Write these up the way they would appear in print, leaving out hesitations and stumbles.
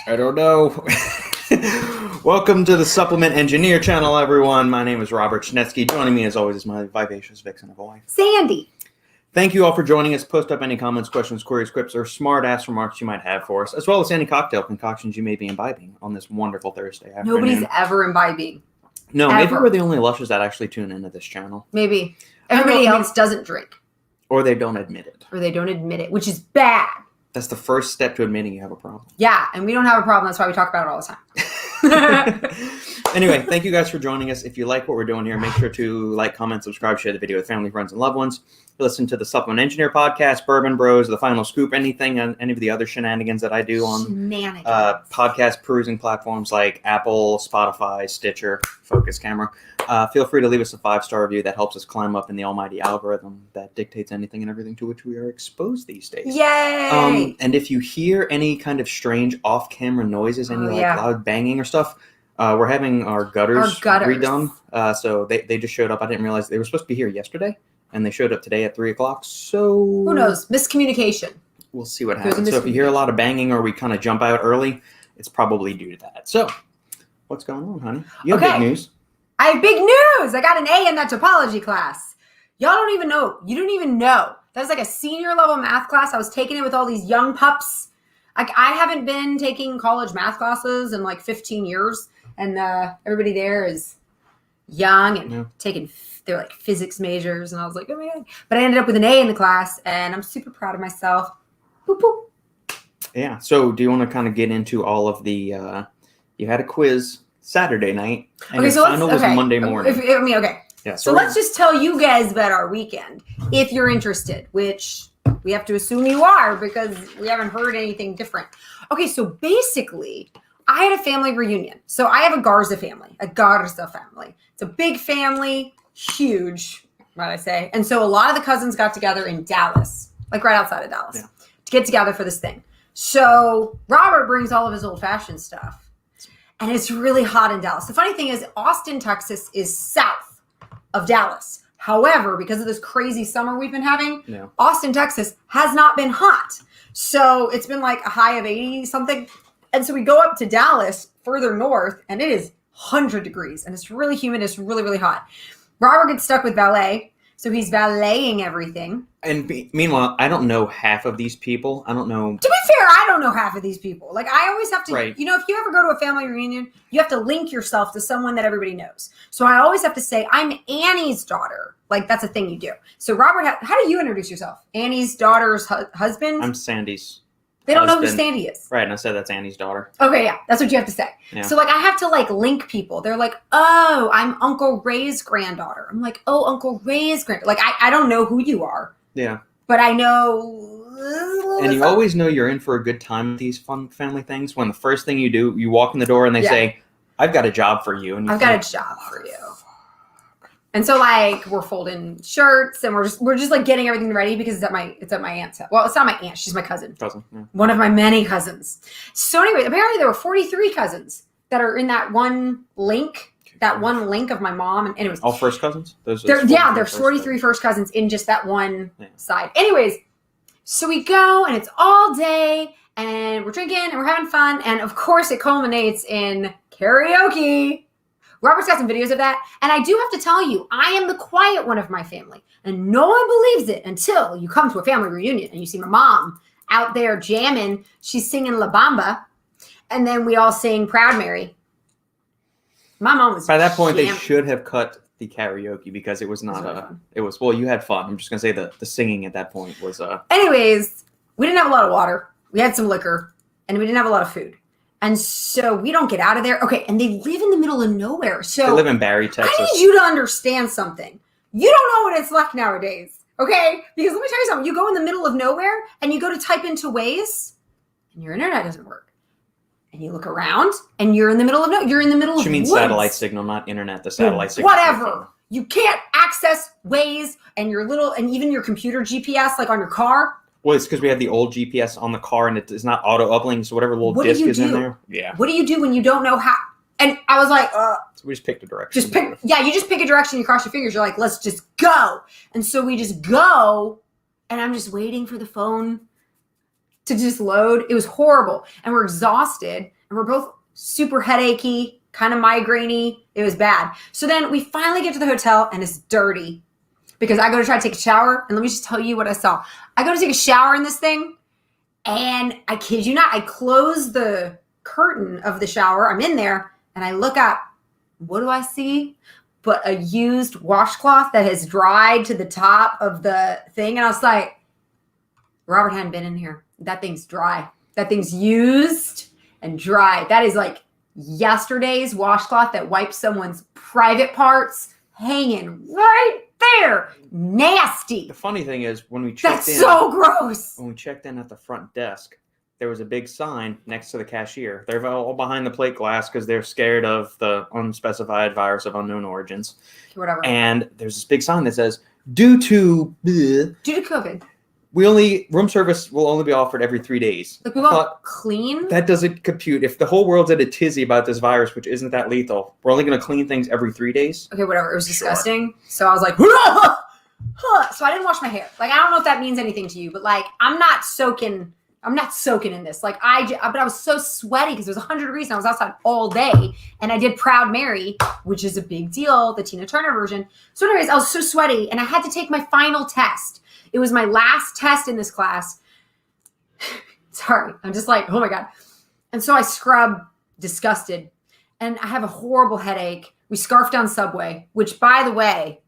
I don't know. Welcome to the Supplement Engineer channel, everyone. My name is Robert Schnetsky. Joining me, as always, is my vivacious vixen of a wife, Sandy. Thank you all for joining us. Post up any comments, questions, queries, quips, or smart-ass remarks you might have for us, as well as any cocktail concoctions you may be imbibing on this wonderful Thursday afternoon. Nobody's ever imbibing. No, ever. Maybe we're the only lushes that actually tune into this channel. Maybe. Everybody else doesn't drink. Or they don't admit it. Or they don't admit it, which is bad. That's the first step to admitting you have a problem. Yeah, and we don't have a problem. That's why we talk about it all the time. Anyway, thank you guys for joining us. If you like what we're doing here, make sure to like, comment, subscribe, share the video with family, friends, and loved ones. Listen to the Supplement Engineer podcast, Bourbon Bros, The Final Scoop, anything, any of the other shenanigans that I do on podcast perusing platforms like Apple, Spotify, Stitcher, Focus Camera. Feel free to leave us a 5-star review. That helps us climb up in the almighty algorithm that dictates anything and everything to which we are exposed these days. Yay! And if you hear any kind of strange off-camera noises, any loud banging or stuff, we're having our gutters redone. So they just showed up. I didn't realize they were supposed to be here yesterday, and they showed up today at 3 o'clock. So who knows? Miscommunication. We'll see what happens. So if you hear a lot of banging or we kind of jump out early, it's probably due to that. So what's going on, honey? You have big news. I have big news. I got an A in that topology class. Y'all don't even know. You don't even know. That was like a senior level math class. I was taking it with all these young pups. Like, I haven't been taking college math classes in like 15 years. And everybody there is young and taking, they're like physics majors. And I was like, oh my God. But I ended up with an A in the class, and I'm super proud of myself. Boop, boop. Yeah. So do you want to kind of get into all of the, you had a quiz Saturday night, and your final was Monday morning. Yeah, so let's just tell you guys about our weekend, if you're interested, which we have to assume you are because we haven't heard anything different. Okay, so basically, I had a family reunion. So I have a Garza family. It's a big family, huge, might I say. And so a lot of the cousins got together in Dallas, like right outside of Dallas, to get together for this thing. So Robert brings all of his old-fashioned stuff. And it's really hot in Dallas. The funny thing is, Austin, Texas is south of Dallas. However, because of this crazy summer we've been having, Austin, Texas has not been hot. So it's been like a high of 80 something. And so we go up to Dallas further north, and it is 100 degrees. And it's really humid. It's really, really hot. Robert gets stuck with valet. So he's valeting everything. And meanwhile, I don't know half of these people. I don't know. To be fair, I don't know half of these people. Like, I always have to, you know, if you ever go to a family reunion, you have to link yourself to someone that everybody knows. So I always have to say, I'm Annie's daughter. Like, that's a thing you do. So Robert, how do you introduce yourself? Annie's daughter's husband? I'm Sandy's. They don't know who Sandy is. Right, and I said that's Annie's daughter. Okay, yeah, that's what you have to say. Yeah. So, like, I have to, like, link people. They're like, oh, I'm Uncle Ray's granddaughter. I'm like, oh, Uncle Ray's granddaughter. Like, I don't know who you are. Yeah. But I know. And you always know you're in for a good time with these fun family things when the first thing you do, you walk in the door and they say, I've got a job for you. And I've got a job for you. And so, like, we're folding shirts, and we're just like getting everything ready because it's at my aunt's house. Well, it's not my aunt; she's my cousin. One of my many cousins. So, anyway, apparently there were 43 cousins that are in that one link. That one link of my mom, and it was all first cousins. There's 43 first cousins in just that one side. Anyways, so we go, and it's all day, and we're drinking, and we're having fun, and of course, it culminates in karaoke. Robert's got some videos of that. And I do have to tell you, I am the quiet one of my family. And no one believes it until you come to a family reunion and you see my mom out there jamming. She's singing La Bamba. And then we all sing Proud Mary. My mom was By that point, they should have cut the karaoke because it was not well, you had fun. I'm just going to say the singing at that point was Anyways, we didn't have a lot of water. We had some liquor. And we didn't have a lot of food. And so we don't get out of there. Okay, and they live in the middle of nowhere. So they live in Barry, Texas. I need you to understand something. You don't know what it's like nowadays, okay? Because let me tell you something. You go in the middle of nowhere, and you go to type into Waze, and your internet doesn't work. And you look around, and you're in the middle of You're in the middle of woods. She means satellite signal, not internet. The satellite signal. Whatever. You can't access Waze and and even your computer GPS, like on your car. Well, it's because we have the old GPS on the car, and it's not auto-uplinking, so whatever little disc is in there. Yeah. What do you do when you don't know how? And I was like, So we just picked a direction. You just pick a direction, you cross your fingers, you're like, let's just go. And so we just go, and I'm just waiting for the phone to just load. It was horrible. And we're exhausted and we're both super headachy, kind of migraine-y. It was bad. So then we finally get to the hotel and it's dirty because I go to try to take a shower. And let me just tell you what I saw. I go to take a shower in this thing and I kid you not, I close the curtain of the shower. I'm in there and I look up. What do I see? But a used washcloth that has dried to the top of the thing. And I was like, Robert hadn't been in here. That thing's dry. That thing's used and dry. That is like yesterday's washcloth that wipes someone's private parts hanging right there. Nasty. The funny thing is when we checked That's so gross. When we checked in at the front desk, there was a big sign next to the cashier. They're all behind the plate glass because they're scared of the unspecified virus of unknown origins. Whatever. And there's this big sign that says, due to COVID, room service will only be offered every 3 days. Like we won't clean? That doesn't compute. If the whole world's at a tizzy about this virus, which isn't that lethal, we're only going to clean things every 3 days. Okay, whatever. It was disgusting. So I was like, so I didn't wash my hair. Like, I don't know if that means anything to you, but like, I'm not soaking in this. Like but I was so sweaty because it was 100 degrees and I was outside all day and I did Proud Mary, which is a big deal, the Tina Turner version. So anyways, I was so sweaty and I had to take my final test. It was my last test in this class. Sorry. I'm just like, oh my God. And so I scrub disgusted and I have a horrible headache. We scarfed down Subway, which by the way,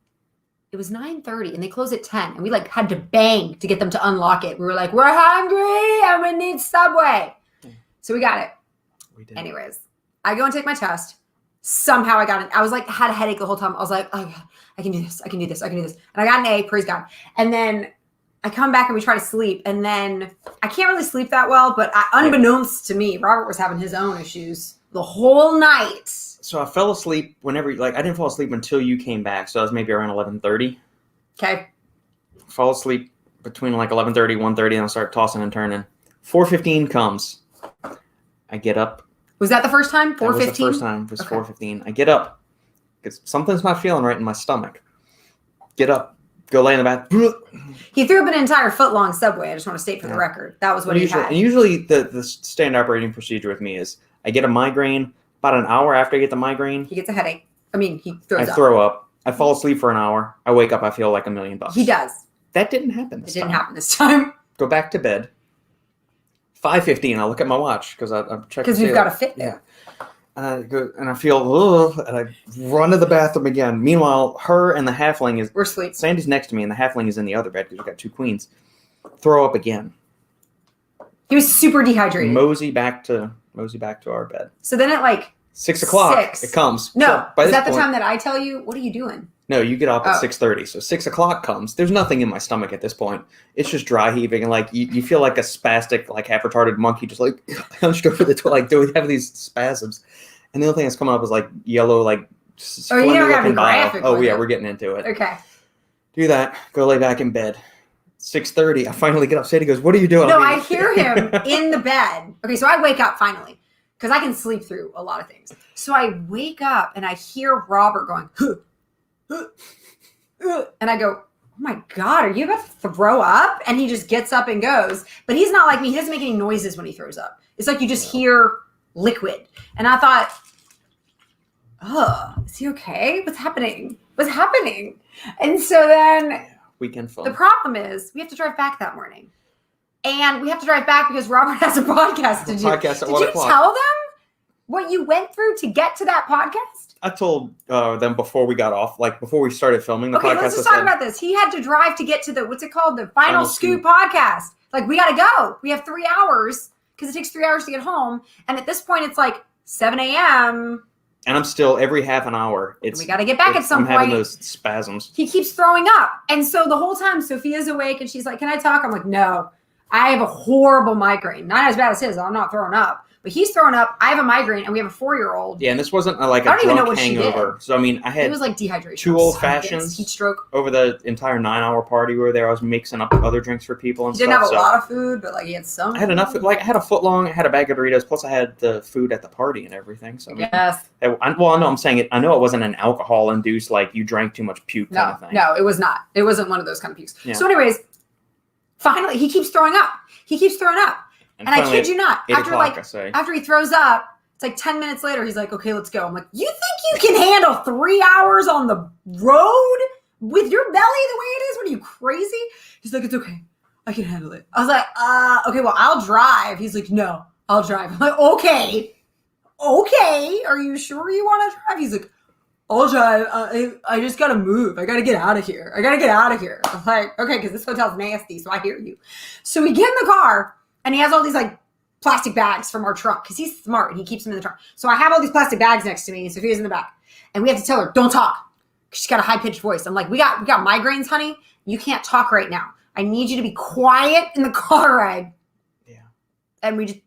it was 9:30 and they closed at 10 and we like had to bang to get them to unlock it. We were like, we're hungry and we need Subway. So we got it. We did. Anyways, I go and take my test. Somehow I got it. I was like, had a headache the whole time. I was like, oh God, I can do this. I can do this. I can do this. And I got an A, praise God. And then I come back and we try to sleep. And then I can't really sleep that well, but unbeknownst to me, Robert was having his own issues the whole night. So I fell asleep whenever, I didn't fall asleep until you came back. So I was maybe around 11:30. Okay. Fall asleep between 11:30, 1:30, and I start tossing and turning. 4:15 comes. I get up. Was that the first time? 4:15? That was the first time. It was okay. 4:15. I get up because something's not feeling right in my stomach. Get up. Go lay in the bath. He threw up an entire foot-long Subway. I just want to state for the record. That was what he had. And usually the standard operating procedure with me is I get a migraine. About an hour after I get the migraine, he gets a headache. I mean, he throws up. I throw up. I fall asleep for an hour. I wake up. I feel like $1 million. He does. That didn't happen this time. It didn't happen this time. Go back to bed. 5:15. I look at my watch because I'm checking. Because we've got a Fitbit. Yeah. And I go and I feel, and I run to the bathroom again. Meanwhile, her and the halfling we're asleep. Sandy's next to me, and the halfling is in the other bed because we've got two queens. Throw up again. He was super dehydrated. Mosey back to our bed. So then at 6 o'clock, it comes. No, so is that the time that I tell you, what are you doing? No, you get off at 6:30. So 6 o'clock comes. There's nothing in my stomach at this point. It's just dry heaving. And you feel like a spastic, half retarded monkey just hunched over the toilet. Do we have these spasms? And the only thing that's coming up is yellow, you never got to be graphic. Oh, yeah, we're getting into it. Okay. Do that. Go lay back in bed. 6:30. I finally get up. Sadie goes, "What are you doing?" No, I hear him in the bed. Okay, so I wake up finally. Because I can sleep through a lot of things. So I wake up and I hear Robert going, and I go, oh my God, are you about to throw up? And he just gets up and goes. But he's not like me. He doesn't make any noises when he throws up. It's like you just hear liquid. And I thought, is he okay? What's happening? And so then weekend fun. The problem is we have to drive back that morning. And we have to drive back because Robert has a podcast to do. Podcast at 1 o'clock. Did you tell them what you went through to get to that podcast? I told them before we got off, before we started filming the podcast. Okay, let's just talk about this. He had to drive to get to the Final Scoop podcast. We got to go. We have 3 hours because it takes 3 hours to get home. And at this point, it's 7 a.m. And I'm still every half an hour. We got to get back at some point. I'm having those spasms. He keeps throwing up. And so the whole time, Sophia's awake and she's like, can I talk? I'm like, no. I have a horrible migraine. Not as bad as his. I'm not throwing up. But he's throwing up. I have a migraine, and we have a 4-year-old. Yeah, and this wasn't a drunk hangover. So, I had it was dehydration. 2 old fashions. Heat stroke. Over the entire 9-hour party we were there. I was mixing up other drinks for people and stuff. He didn't have a lot of food, but he had some. I had enough. I had a foot long. I had a bag of Doritos. Plus, I had the food at the party and everything. So yes. I know I'm saying it. I know it wasn't an alcohol-induced, you drank too much puke kind of thing. No, it was not. It wasn't one of those kind of pukes. Yeah. So anyways, finally, he keeps throwing up. And I kid you not, after he throws up, it's like 10 minutes later, he's like, okay, let's go. I'm like, you think you can handle 3 hours on the road with your belly the way it is? What are you, crazy? He's like, it's okay. I can handle it. I was like, okay, well, I'll drive. He's like, no, I'll drive. I'm like, okay. Are you sure you want to drive? He's like, I'll drive. I just got to move. I got to get out of here. I'm like, okay, because this hotel's nasty, so I hear you. So we get in the car, and he has all these, like, plastic bags from our trunk, because he's smart, and he keeps them in the trunk. So I have all these plastic bags next to me, and Sophia's in the back. And we have to tell her, don't talk. She's got a high-pitched voice. I'm like, we got migraines, honey. You can't talk right now. I need you to be quiet in the car ride. Yeah. And we did,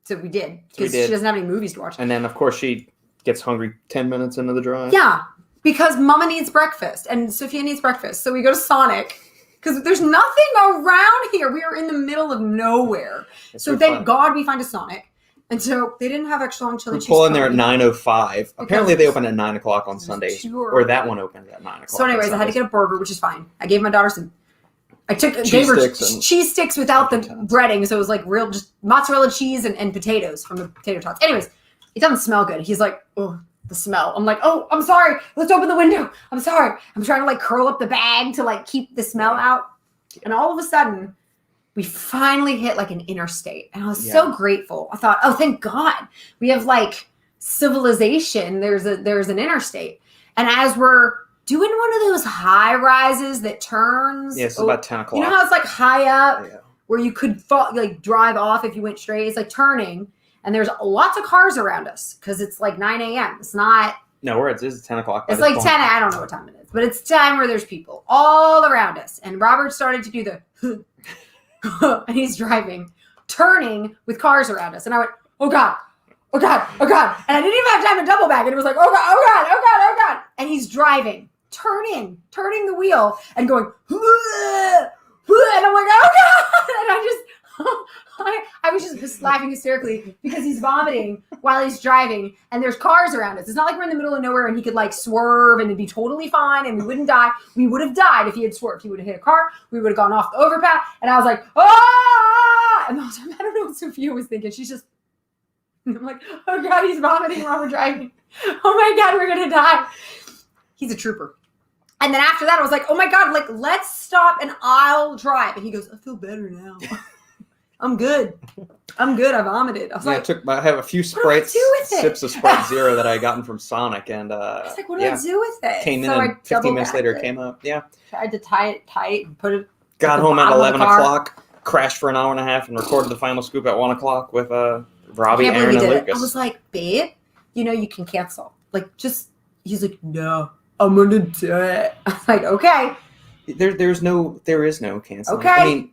because she doesn't have any movies to watch. And then, of course, she gets hungry 10 minutes into the drive. Yeah, because Mama needs breakfast and Sophia needs breakfast. So we go to Sonic because there's nothing around here. We are in the middle of nowhere. So thank God we find a Sonic. And so they didn't have extra long chili cheese. We pull in there at 9:05. Apparently they open at 9 o'clock on Sundays. Or that one opens at 9 o'clock. So anyways, I had to get a burger, which is fine. I gave my daughter gave her cheese sticks without the breading. So it was like real, just mozzarella cheese and potatoes from the potato tots. Anyways, it doesn't smell good. He's like, oh, the smell. I'm like, oh, I'm sorry. Let's open the window. I'm sorry. I'm trying to like curl up the bag to like keep the smell out. And all of a sudden, we finally hit like an interstate. And I was so grateful. I thought, oh, thank God. We have like civilization. There's an interstate. And as we're doing one of those high rises that turns. Yeah, it's about 10 o'clock. You know how it's like high up where you could like drive off if you went straight? It's like turning. And there's lots of cars around us because it's like 9 a.m. It's not. No, it's 10 o'clock. It's like 10. I don't know what time it is, but it's time where there's people all around us. And Robert started to do the, and he's driving, turning with cars around us. And I went, oh God. And I didn't even have time to double back. And it was like, oh God. And he's driving, turning the wheel and going, and I'm like, oh God. And I was just laughing hysterically because he's vomiting while he's driving and there's cars around us. It's not like we're in the middle of nowhere and he could like swerve and it'd be totally fine and we wouldn't die. We would have died if he had swerved. He would have hit a car. We would have gone off the overpass. And I was like, ah! And I don't know what Sophia was thinking. She's just, I'm like, oh God, he's vomiting while we're driving. Oh my God, we're going to die. He's a trooper. And then after that, I was like, oh my God, like, let's stop and I'll drive. And he goes, I feel better now. I'm good. I vomited. I was I have a few sips of Sprite Zero that I gotten from Sonic. And I was like, what do I do with it? Came in and 15 minutes later it came up. Yeah. Tried to tie it tight and put it. Got home at 11 o'clock, crashed for an hour and a half and recorded the final scoop at 1 o'clock with Robbie, Aaron, and Lucas. I was like, babe, you can cancel. Like, he's like, no, I'm going to do it. I'm like, okay. There is no canceling. Okay. I mean,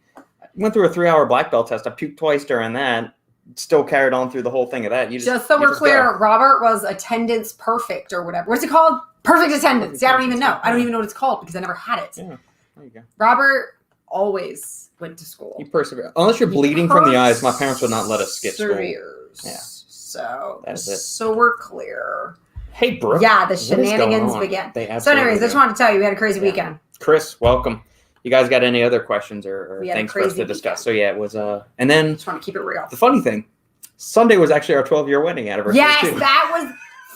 went through a 3-hour black belt test. I puked twice during that. Still carried on through the whole thing of that. Just so we're clear, Robert was attendance perfect or whatever. What's it called? Perfect attendance. Yeah, I don't even know. I don't even know what it's called because I never had it. Yeah, there you go. Robert always went to school. He persevered. Unless you're bleeding from the eyes, my parents would not let us skip school. Yeah. So that's it. So we're clear. Hey, Brooke. Yeah, the shenanigans began. So anyways, I just wanted to tell you we had a crazy weekend. Chris, welcome. You guys got any other questions or things for us to discuss? So yeah, it was and then just want to keep it real. The funny thing, Sunday was actually our 12-year wedding anniversary. Yes, that was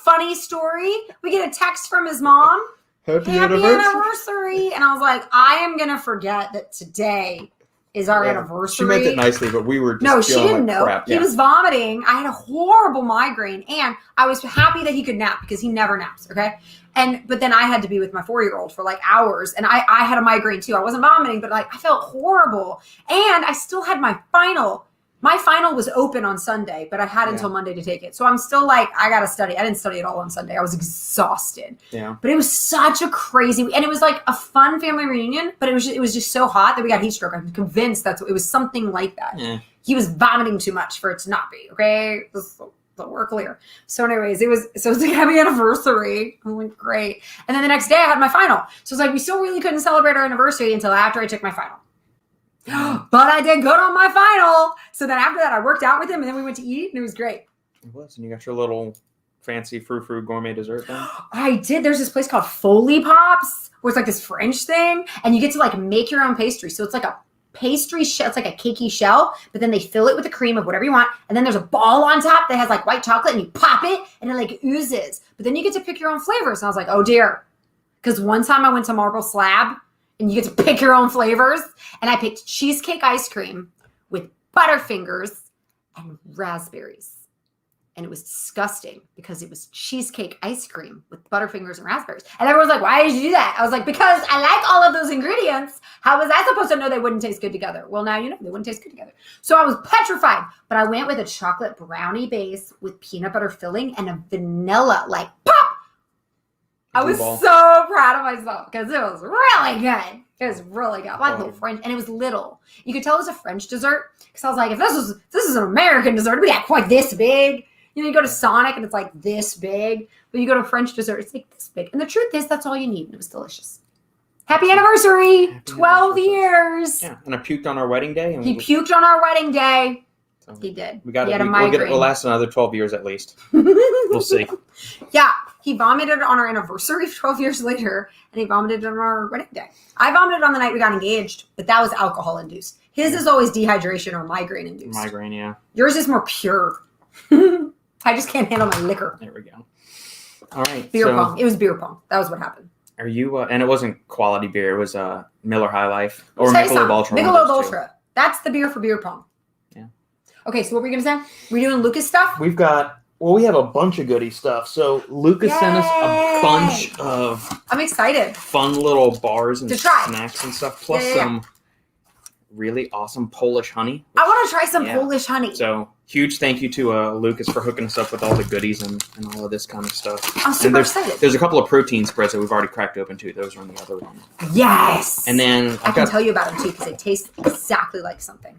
funny story. We get a text from his mom. Happy anniversary. And I was like, I am gonna forget that today is our anniversary. She meant it nicely, but we were just she didn't know. Crap. He was vomiting. I had a horrible migraine, and I was happy that he could nap because he never naps. Okay. But then I had to be with my 4-year-old for like hours, and I had a migraine too. I wasn't vomiting, but like I felt horrible, and I still had my final. My final was open on Sunday, but I had until Monday to take it. So I'm still like, I got to study. I didn't study at all on Sunday. I was exhausted. Yeah. But it was such a crazy, and it was like a fun family reunion, but it was just so hot that we got heat stroke. I'm convinced it was something like that. Yeah. He was vomiting too much for it to not be, okay? But we're clear. So anyways, it was like happy anniversary. I'm like, great. And then the next day I had my final. So it's like, we still really couldn't celebrate our anniversary until after I took my final. But I did good on my final. So then after that, I worked out with him, and then we went to eat, and it was great. It was. And you got your little fancy frou-frou gourmet dessert then? I did. There's this place called Foley Pops, where it's like this French thing, and you get to like make your own pastry. So it's like a pastry shell. It's like a cakey shell, but then they fill it with the cream of whatever you want. And then there's a ball on top that has like white chocolate and you pop it and it like oozes. But then you get to pick your own flavors. And I was like, oh dear. Because one time I went to Marble Slab and you get to pick your own flavors. And I picked cheesecake ice cream with Butterfingers and raspberries. And it was disgusting because it was cheesecake ice cream with Butterfingers and raspberries. And everyone's like, why did you do that? I was like, because I like all of those ingredients. How was I supposed to know they wouldn't taste good together? Well, now you know they wouldn't taste good together. So I was petrified. But I went with a chocolate brownie base with peanut butter filling and a vanilla, like, pop! I was so proud of myself because it was really good. It was really good. Like little French, and it was little. You could tell it was a French dessert because I was like, if this is an American dessert, it'd be like quite this big. You know, you go to Sonic and it's like this big, but you go to French dessert, it's like this big. And the truth is, that's all you need. And it was delicious. Happy anniversary! 12 years. Yeah, and I puked on our wedding day. He puked on our wedding day. So he did. He had a migraine. We'll last another 12 years at least. We'll see. Yeah, he vomited on our anniversary 12 years later, and he vomited on our wedding day. I vomited on the night we got engaged, but that was alcohol-induced. His is always dehydration or migraine-induced. Migraine, yeah. Yours is more pure. I just can't handle my liquor. There we go. All right. Beer pong. It was beer pong. That was what happened. Are you, and it wasn't quality beer. It was Miller High Life or Michelob Ultra. Michelob Ultra. That's the beer for beer pong. Yeah. Okay, so what were you going to say? We're doing Lucas stuff? We have a bunch of goodie stuff. So Lucas sent us a bunch of I'm excited. Fun little bars and snacks and stuff, plus some really awesome Polish honey. I want to try some Polish honey. So huge thank you to Lucas for hooking us up with all the goodies and all of this kind of stuff. I'm super excited. There's a couple of protein spreads that we've already cracked open too. Those are in the other one. Yes. And then I can tell you about them too because they taste exactly like something.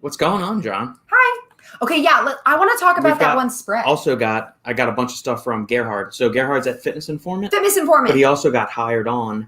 What's going on, John? Hi. Okay, yeah, I want to talk about that one spread. I got a bunch of stuff from Gerhard. So Gerhard's at Fitness Informant. But he also got hired on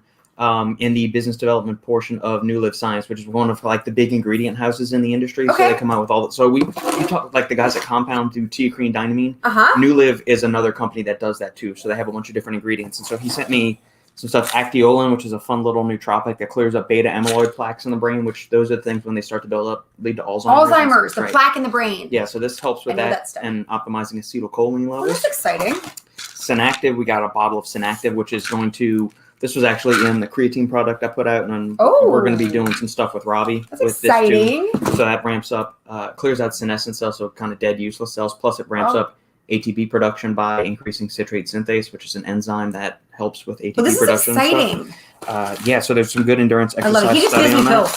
in the business development portion of New Live Science, which is one of like the big ingredient houses in the industry. Okay. So they come out with all that. So we talk like the guys at Compound do teacrine dynamine. New Live is another company that does that too. So they have a bunch of different ingredients. And so he sent me some stuff, Actiolin, which is a fun little nootropic that clears up beta amyloid plaques in the brain, which those are the things when they start to build up lead to Alzheimer's. The plaque in the brain. Yeah, so this helps with that and optimizing acetylcholine levels. Well, that's exciting. Synactive, we got a bottle of Synactive, which is going to, this was actually in the creatine product I put out, and we're going to be doing some stuff with Robbie. That's exciting. This too. So that ramps up, clears out senescent cells, so kind of dead, useless cells, plus it ramps up ATP production by increasing citrate synthase, which is an enzyme that helps with ATP production. This is exciting. So there's some good endurance exercise. I love it. He just gives me pills.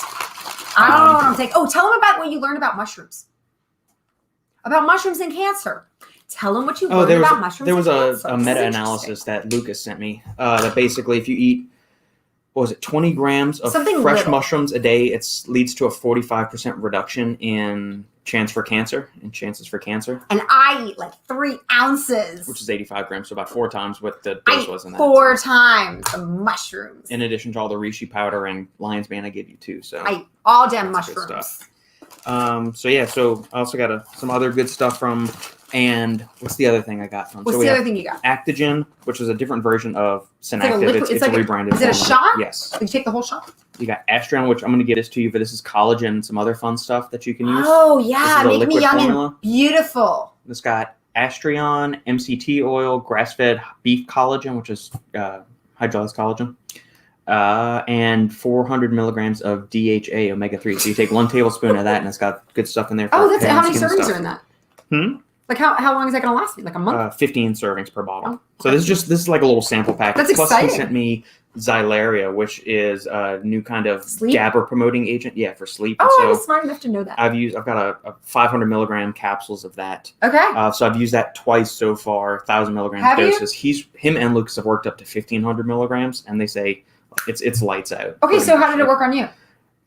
I don't know what I'm taking. Oh, tell him about what you learned about mushrooms. About mushrooms and cancer. Tell him what you learned about mushrooms and cancer. There was a meta-analysis that Lucas sent me that basically if you eat, 20 grams of fresh mushrooms a day, it leads to a 45% reduction in chances for cancer. And I eat like 3 ounces. Which is 85 grams, so about 4 times what the dose was in that. 4 times of mushrooms. In addition to all the reishi powder and lion's mane I gave you too. So I eat all damn mushrooms. So I also got some other good stuff from, and what's the other thing I got from? What's the other thing you got? Actogen, which is a different version of Synactive. It's like a rebranded. Is it a shot? Yes. Did you take the whole shot? You got Astrion, which I'm going to get this to you, but this is collagen and some other fun stuff that you can use. Oh, yeah. Make me young and beautiful. This got Astrion, MCT oil, grass-fed beef collagen, which is hydrolyzed collagen, and 400 milligrams of DHA omega-3. So you take 1 tablespoon of that, and it's got good stuff in there. How many servings are in that? Like how long is that going to last me? Like a month? 15 servings per bottle. So this is like a little sample package. That's exciting. Plus he sent me Xylaria, which is a new kind of GABA promoting agent. Yeah, for sleep. Oh, I was smart enough to know that. I've got a 500 milligram capsules of that. Okay. So I've used that twice so far, 1,000 milligram doses. Him and Lucas have worked up to 1,500 milligrams, and they say it's lights out. Okay, so how did it work on you?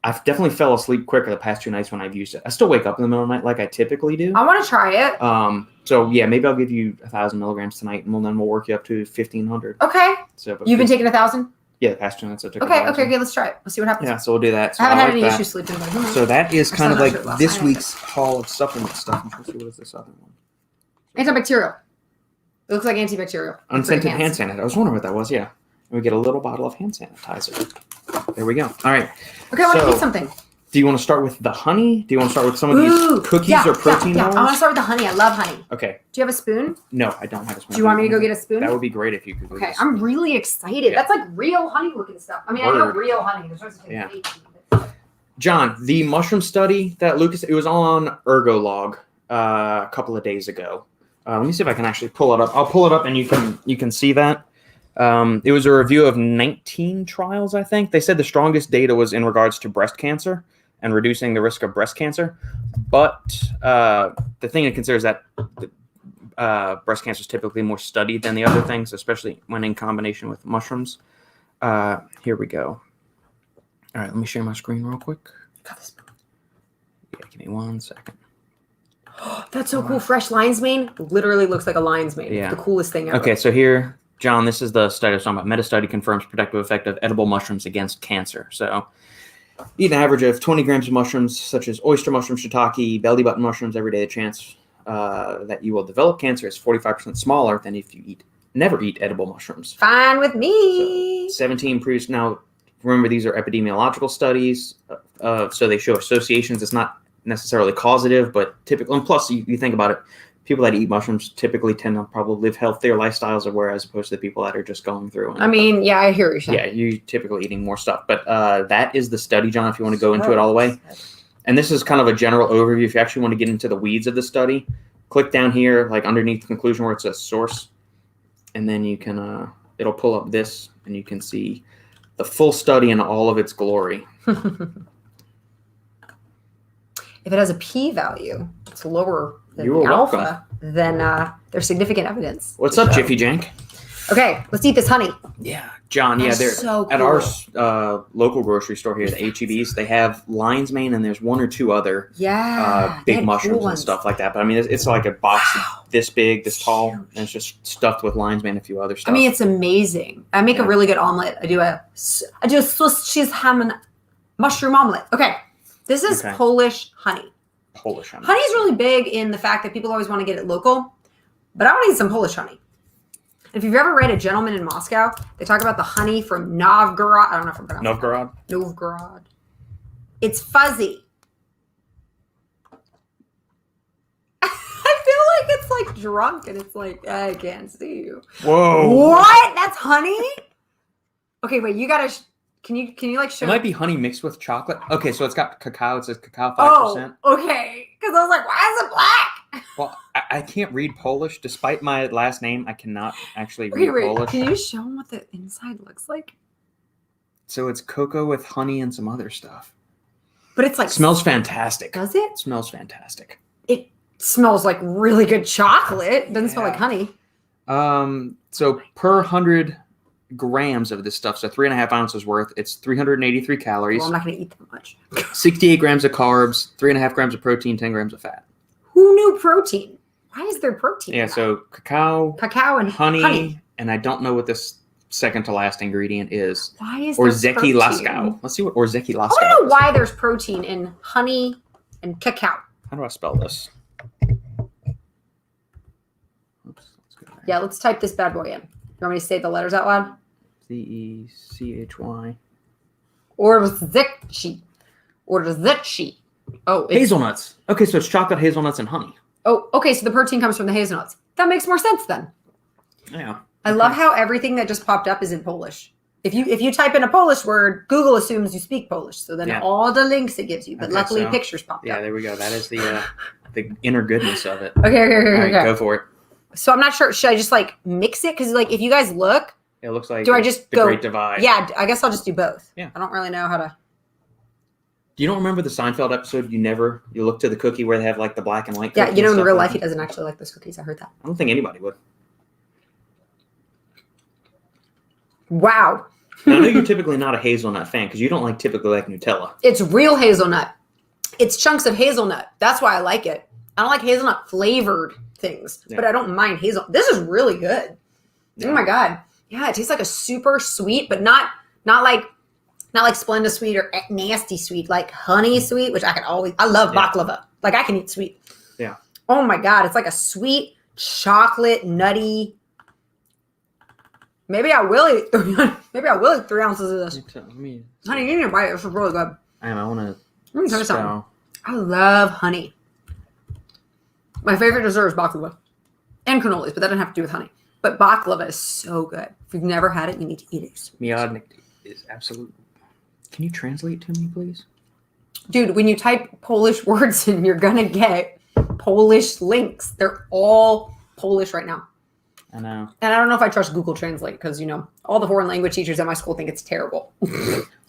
I've definitely fell asleep quicker the past 2 nights when I've used it. I still wake up in the middle of the night like I typically do. I want to try it. So yeah, maybe I'll give you 1,000 milligrams tonight, and then we'll work you up to 1,500. Okay. So you've been taking 1,000? Yeah, the past 2 nights I took. Okay, let's try it. Let's see what happens. Yeah, so we'll do that. So I haven't had any issues sleeping. So that is kind of like this week's haul of supplement stuff. I'm supposed to see what is this other one. Antibacterial. It looks like antibacterial. Unscented hand sanitizer. I was wondering what that was. Yeah. And we get a little bottle of hand sanitizer. There we go. All right. Okay, I want to eat something. Do you want to start with the honey? Do you want to start with some of these cookies or protein bars? I want to start with the honey. I love honey. Okay. Do you have a spoon? No, I don't have a spoon. Do you want me to go get a spoon? That would be great if you could. Okay, I'm really excited. Yeah. That's like real honey looking stuff. I mean, I know real honey. There's no such thing as fake. John, the mushroom study that Lucas, it was on Ergolog a couple of days ago. Let me see if I can actually pull it up. I'll pull it up and you can see that. It was a review of 19 trials, I think. They said the strongest data was in regards to breast cancer and reducing the risk of breast cancer. But the thing to consider is that breast cancer is typically more studied than the other things, especially when in combination with mushrooms. Here we go. All right, let me share my screen real quick. Got this. Yeah, give me 1 second. That's so cool. Fresh lion's mane literally looks like a lion's mane. Yeah. It's the coolest thing ever. Okay, so here, John, this is the study I was talking about. Meta-study confirms protective effect of edible mushrooms against cancer. So eat an average of 20 grams of mushrooms, such as oyster mushrooms, shiitake, belly button mushrooms, every day. The chance that you will develop cancer is 45% smaller than if you never eat edible mushrooms. Fine with me. So 17 previous. Now, remember, these are epidemiological studies, so they show associations. It's not necessarily causative, but typical. And plus, you think about it, people that eat mushrooms typically tend to probably live healthier lifestyles, whereas opposed to the people that are just going through. And, I mean, yeah, I hear you saying. Yeah, you're typically eating more stuff. But that is the study, John, if you want to go into it all the way. And this is kind of a general overview. If you actually want to get into the weeds of the study, click down here, like underneath the conclusion where it says source. And then you can, it'll pull up this, and you can see the full study in all of its glory. If it has a p-value, it's lower than You're the welcome. alpha, then there's significant evidence. What's up, Jiffy Jank? Okay, let's eat this honey. Yeah, John. Yeah, they're so cool. At our local grocery store here, the HEBs. They have lion's mane, and there's one or two other big mushrooms and stuff like that. But I mean, it's like a box this big, this tall, and it's just stuffed with lion's mane and a few other stuff. I mean, it's amazing. I make a really good omelet. I do a Swiss cheese ham and mushroom omelet. Okay, this is Polish honey. Polish honey. Honey is really big in the fact that people always want to get it local, but I want to eat some Polish honey. If you've ever read A Gentleman in Moscow, they talk about the honey from Novgorod. I don't know if I'm pronouncing Novgorod. Novgorod. It's fuzzy. I feel like it's like drunk and it's like, I can't see you. Whoa. What? That's honey? Okay, wait, you gotta, can you like show? It might be honey mixed with chocolate. Okay, so it's got cacao. It says cacao 5%. Oh, okay. Because I was like, why is it black? Well, I can't read Polish. Despite my last name, I cannot actually read Polish. Can you show them what the inside looks like? So it's cocoa with honey and some other stuff. But it's like... Smells fantastic. Does it? It smells fantastic. It smells like really good chocolate. It doesn't smell like honey. So per 100 grams of this stuff, so 3.5 ounces worth, it's 383 calories. Well, I'm not going to eat that much. 68 grams of carbs, 3.5 grams of protein, 10 grams of fat. Who knew protein? Why is there protein? Yeah, so cacao and honey, and I don't know what this second to last ingredient is. Why is there Orzeki protein? Laskow. Let's see what Orzeki Laskow is. I want to know why there's protein in honey and cacao. How do I spell this? Oops, let's go there. Yeah, let's type this bad boy in. You want me to say the letters out loud? Zechy. Orzeki. Oh, hazelnuts. Okay, so it's chocolate, hazelnuts, and honey. Oh, okay. So the protein comes from the hazelnuts. That makes more sense then. Yeah. I love how everything that just popped up is in Polish. If you type in a Polish word, Google assumes you speak Polish. So then all the links it gives you. But luckily, pictures popped up. Yeah, there we go. That is the inner goodness of it. Okay. All right, go for it. So I'm not sure. Should I just like mix it? Because like if you guys look, it looks like I just the Great Divide. Yeah, I guess I'll just do both. Yeah. I don't really know how to. You don't remember the Seinfeld episode? You look to the cookie where they have like the black and white cookie. Yeah, you know, in real life, he doesn't actually like those cookies. I heard that. I don't think anybody would. Wow. Now, I know you're typically not a hazelnut fan because you don't typically like Nutella. It's real hazelnut. It's chunks of hazelnut. That's why I like it. I don't like hazelnut flavored things, but I don't mind hazelnut. This is really good. Yeah. Oh my God. Yeah, it tastes like a super sweet, but not like Splenda sweet or nasty sweet, like honey sweet, which I love baklava. Like I can eat sweet. Yeah. Oh my God. It's like a sweet chocolate nutty. Maybe I will eat 3 ounces of this. Honey, you need to bite it. This is really good. I want to Let me tell you something. I love honey. My favorite dessert is baklava. And cannolis, but that doesn't have to do with honey. But baklava is so good. If you've never had it, you need to eat it. Miodnik is absolute. Can you translate to me, please? Dude, when you type Polish words in, you're going to get Polish links. They're all Polish right now. I know. And I don't know if I trust Google Translate because, all the foreign language teachers at my school think it's terrible.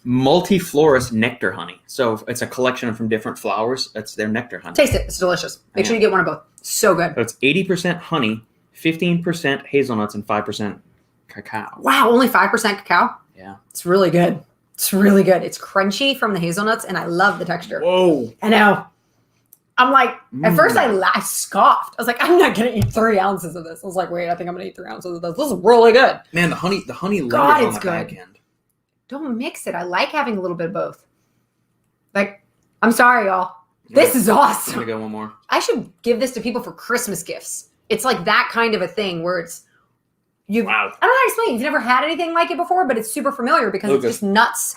Multiflorous nectar honey. So it's a collection from different flowers. That's their nectar honey. Taste it. It's delicious. Make sure you get one of both. So good. So it's 80% honey, 15% hazelnuts, and 5% cacao. Wow, only 5% cacao? Yeah. It's really good. It's really good. It's crunchy from the hazelnuts, and I love the texture. Whoa. I know. I'm like, at first I scoffed. I was like, I'm not going to eat 3 ounces of this. I was like, wait, I think I'm going to eat 3 ounces of this. This is really good. Man, the honey lingers God, on the back end. Don't mix it. I like having a little bit of both. Like, I'm sorry, y'all. This is awesome. I'm going to go one more. I should give this to people for Christmas gifts. It's like that kind of a thing where it's, wow. I don't know how to explain it. You've never had anything like it before, but it's super familiar because it's just nuts.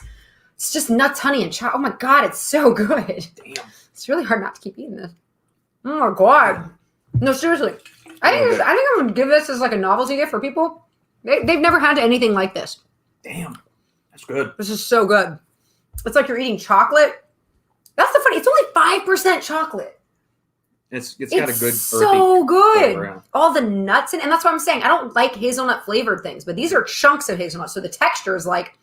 It's just nuts, honey, and chocolate. Oh my God, it's so good. Damn. It's really hard not to keep eating this. Oh my God. No, seriously. I think I'm going to give this as like a novelty gift for people. They've never had anything like this. Damn. That's good. This is so good. It's like you're eating chocolate. That's the funny. It's only 5% chocolate. It's got a good so good. Flavor. All the nuts and that's what I'm saying. I don't like hazelnut flavored things, but these are chunks of hazelnut. So the texture is like,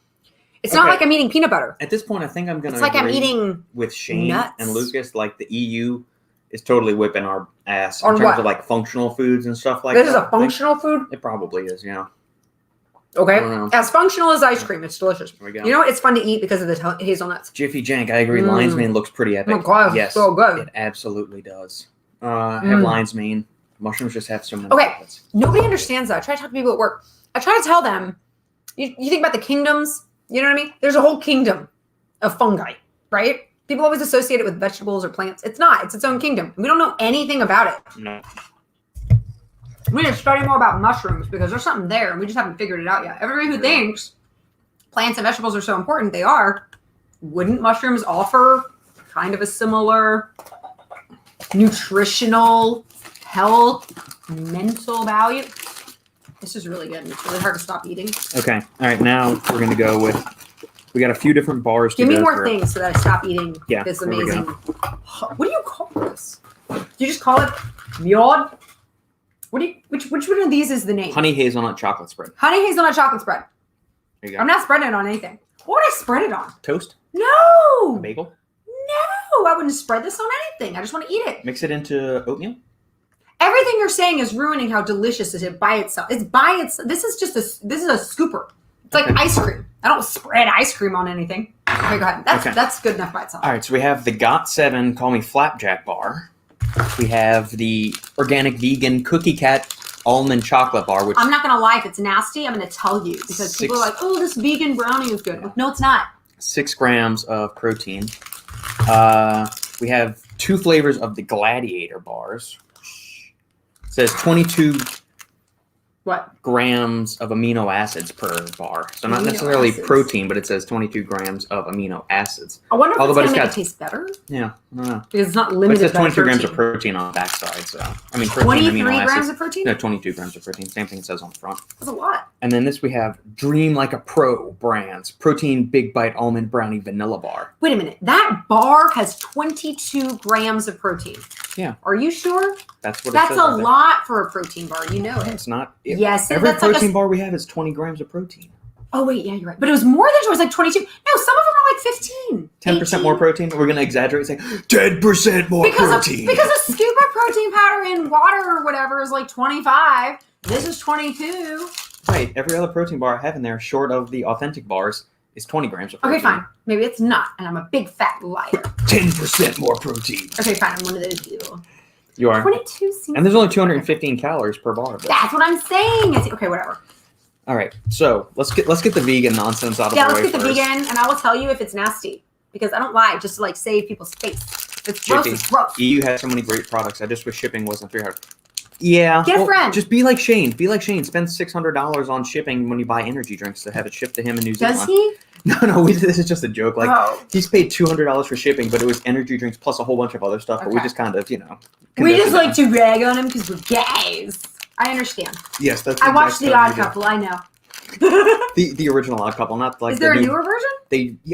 it's not like I'm eating peanut butter. At this point, I think I'm going to It's like I'm eating with Shane nuts. and Lucas. Like the EU is totally whipping our ass in terms of like functional foods and stuff like that. This is a functional food? It probably is, yeah. Okay. As functional as ice cream. It's delicious. There we go. You know what? It's fun to eat because of the hazelnuts. Jiffy Jank, I agree. Lion's Mane looks pretty epic. Oh my God, yes, so good. It absolutely does. I have lion's mane. Mushrooms just have so many. Okay. Nobody understands that. I try to talk to people at work. I try to tell them, you think about the kingdoms, you know what I mean? There's a whole kingdom of fungi, right? People always associate it with vegetables or plants. It's not. It's its own kingdom. We don't know anything about it. No. We need to study more about mushrooms because there's something there and we just haven't figured it out yet. Everybody who thinks plants and vegetables are so important, they are. Wouldn't mushrooms offer kind of a similar nutritional, health, mental value? This is really good. It's really hard to stop eating. Okay. All right. Now we're going to go with, we got a few different bars. Give me more things so that I stop eating this amazing. What do you call this? Do you just call it miod? Which one of these is the name? Honey hazelnut chocolate spread. Honey hazelnut chocolate spread. There you go. I'm not spreading it on anything. What would I spread it on? Toast? No. A bagel? No, I wouldn't spread this on anything. I just want to eat it. Mix it into oatmeal? Everything you're saying is ruining how delicious it is by itself. It's by itself. This is a scooper. It's like ice cream. I don't spread ice cream on anything. Okay, go ahead. That's good enough by itself. All right, so we have the Got7 Call Me Flapjack bar. We have the organic vegan Cookie Cat almond chocolate bar, which I'm not going to lie. If it's nasty, I'm going to tell you because people are like, oh, this vegan brownie is good. No, it's not. 6 grams of protein. We have 2 flavors of the Gladiator bars. It says 22 grams of amino acids per bar. So not necessarily protein, but it says 22 grams of amino acids. I wonder if it's going to make it taste better. Yeah, I don't know. Because it's not limited. But it says 22 grams of protein on the backside. So I mean, protein, 23 amino grams acids. of protein? No, 22 grams of protein. Same thing it says on the front. That's a lot. And then this we have Dream Like a Pro brands. Protein Big Bite Almond Brownie Vanilla Bar. Wait a minute. That bar has 22 grams of protein. Yeah. Are you sure? That's what it That's says. That's a lot for a protein bar. You know it. It's not. Yes. Every protein bar we have is 20 grams of protein. Oh, wait. Yeah, you're right. But it was more than it was like 22. No, some of them are like 15. 10% 18. More protein? We're going to exaggerate and say 10% more protein. Because a scoop of protein powder in water or whatever is like 25. This is 22. Right. Every other protein bar I have in there, short of the authentic bars, is 20 grams of protein. Okay, fine. Maybe it's not, and I'm a big fat liar. 10% more protein. Okay, fine. I'm one of those people. You are. 22 seems and there's only 215 calories per bar. That's what I'm saying. Okay, whatever. All right. So let's get the vegan nonsense out of the way. Yeah, let's get the vegan, and I will tell you if it's nasty because I don't lie just to like save people's face. It's gross. It's gross. EU has so many great products. I just wish shipping wasn't $300. Yeah. Get a friend. Just be like Shane. Be like Shane. Spend $600 on shipping when you buy energy drinks to have it shipped to him in New Zealand. Does he? No. This is just a joke. Like he's paid $200 for shipping, but it was energy drinks plus a whole bunch of other stuff. But we just kind of, we just like to rag on him because we're guys. I understand. Yes, that's. I watched The Odd Couple. I know. the original Odd Couple, not like. Is there a newer version?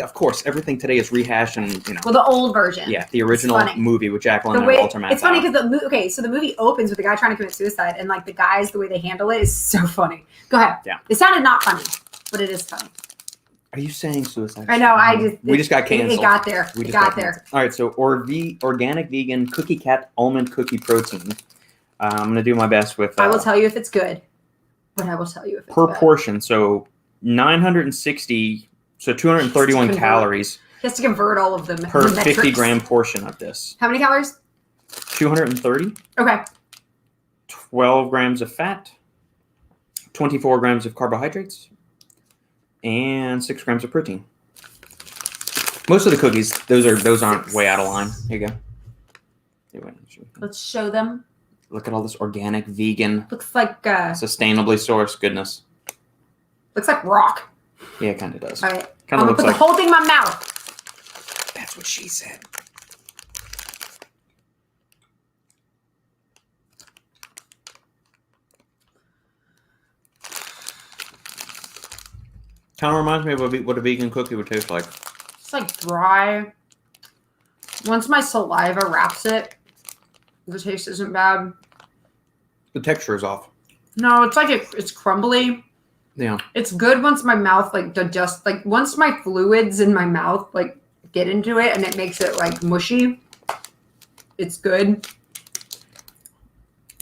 Of course, everything today is rehashed and Well, the old version. Yeah, the original movie with Jack Lemmon and Walter Matthau. It's funny because so the movie opens with the guy trying to commit suicide, and like the guys, the way they handle it is so funny. Go ahead. Yeah. It sounded not funny, but it is funny. Are you saying suicide? I know. We just got canceled. It got there. We got there. All right. So, organic vegan cookie cat almond cookie protein. I'm gonna do my best with. I will tell you if it's good, but I will tell you if it's per bad. portion. So 960. So 231 calories. He has to convert all of them per 50-gram portion of this. How many calories? 230. Okay. 12 grams of fat. 24 grams of carbohydrates. And 6 grams of protein. Most of the cookies, those aren't way out of line. Here you go. Let's show them. Look at all this organic, vegan. Looks like sustainably sourced goodness. Looks like rock. Yeah, it kind of does. All right. Kind I'm of gonna put the whole thing in my mouth. That's what she said. Kind of reminds me of what a vegan cookie would taste like. It's like dry. Once my saliva wraps it, the taste isn't bad. The texture is off. No, it's like it's crumbly. Yeah. It's good once my mouth digests. Like once my fluids in my mouth get into it and it makes it mushy. It's good.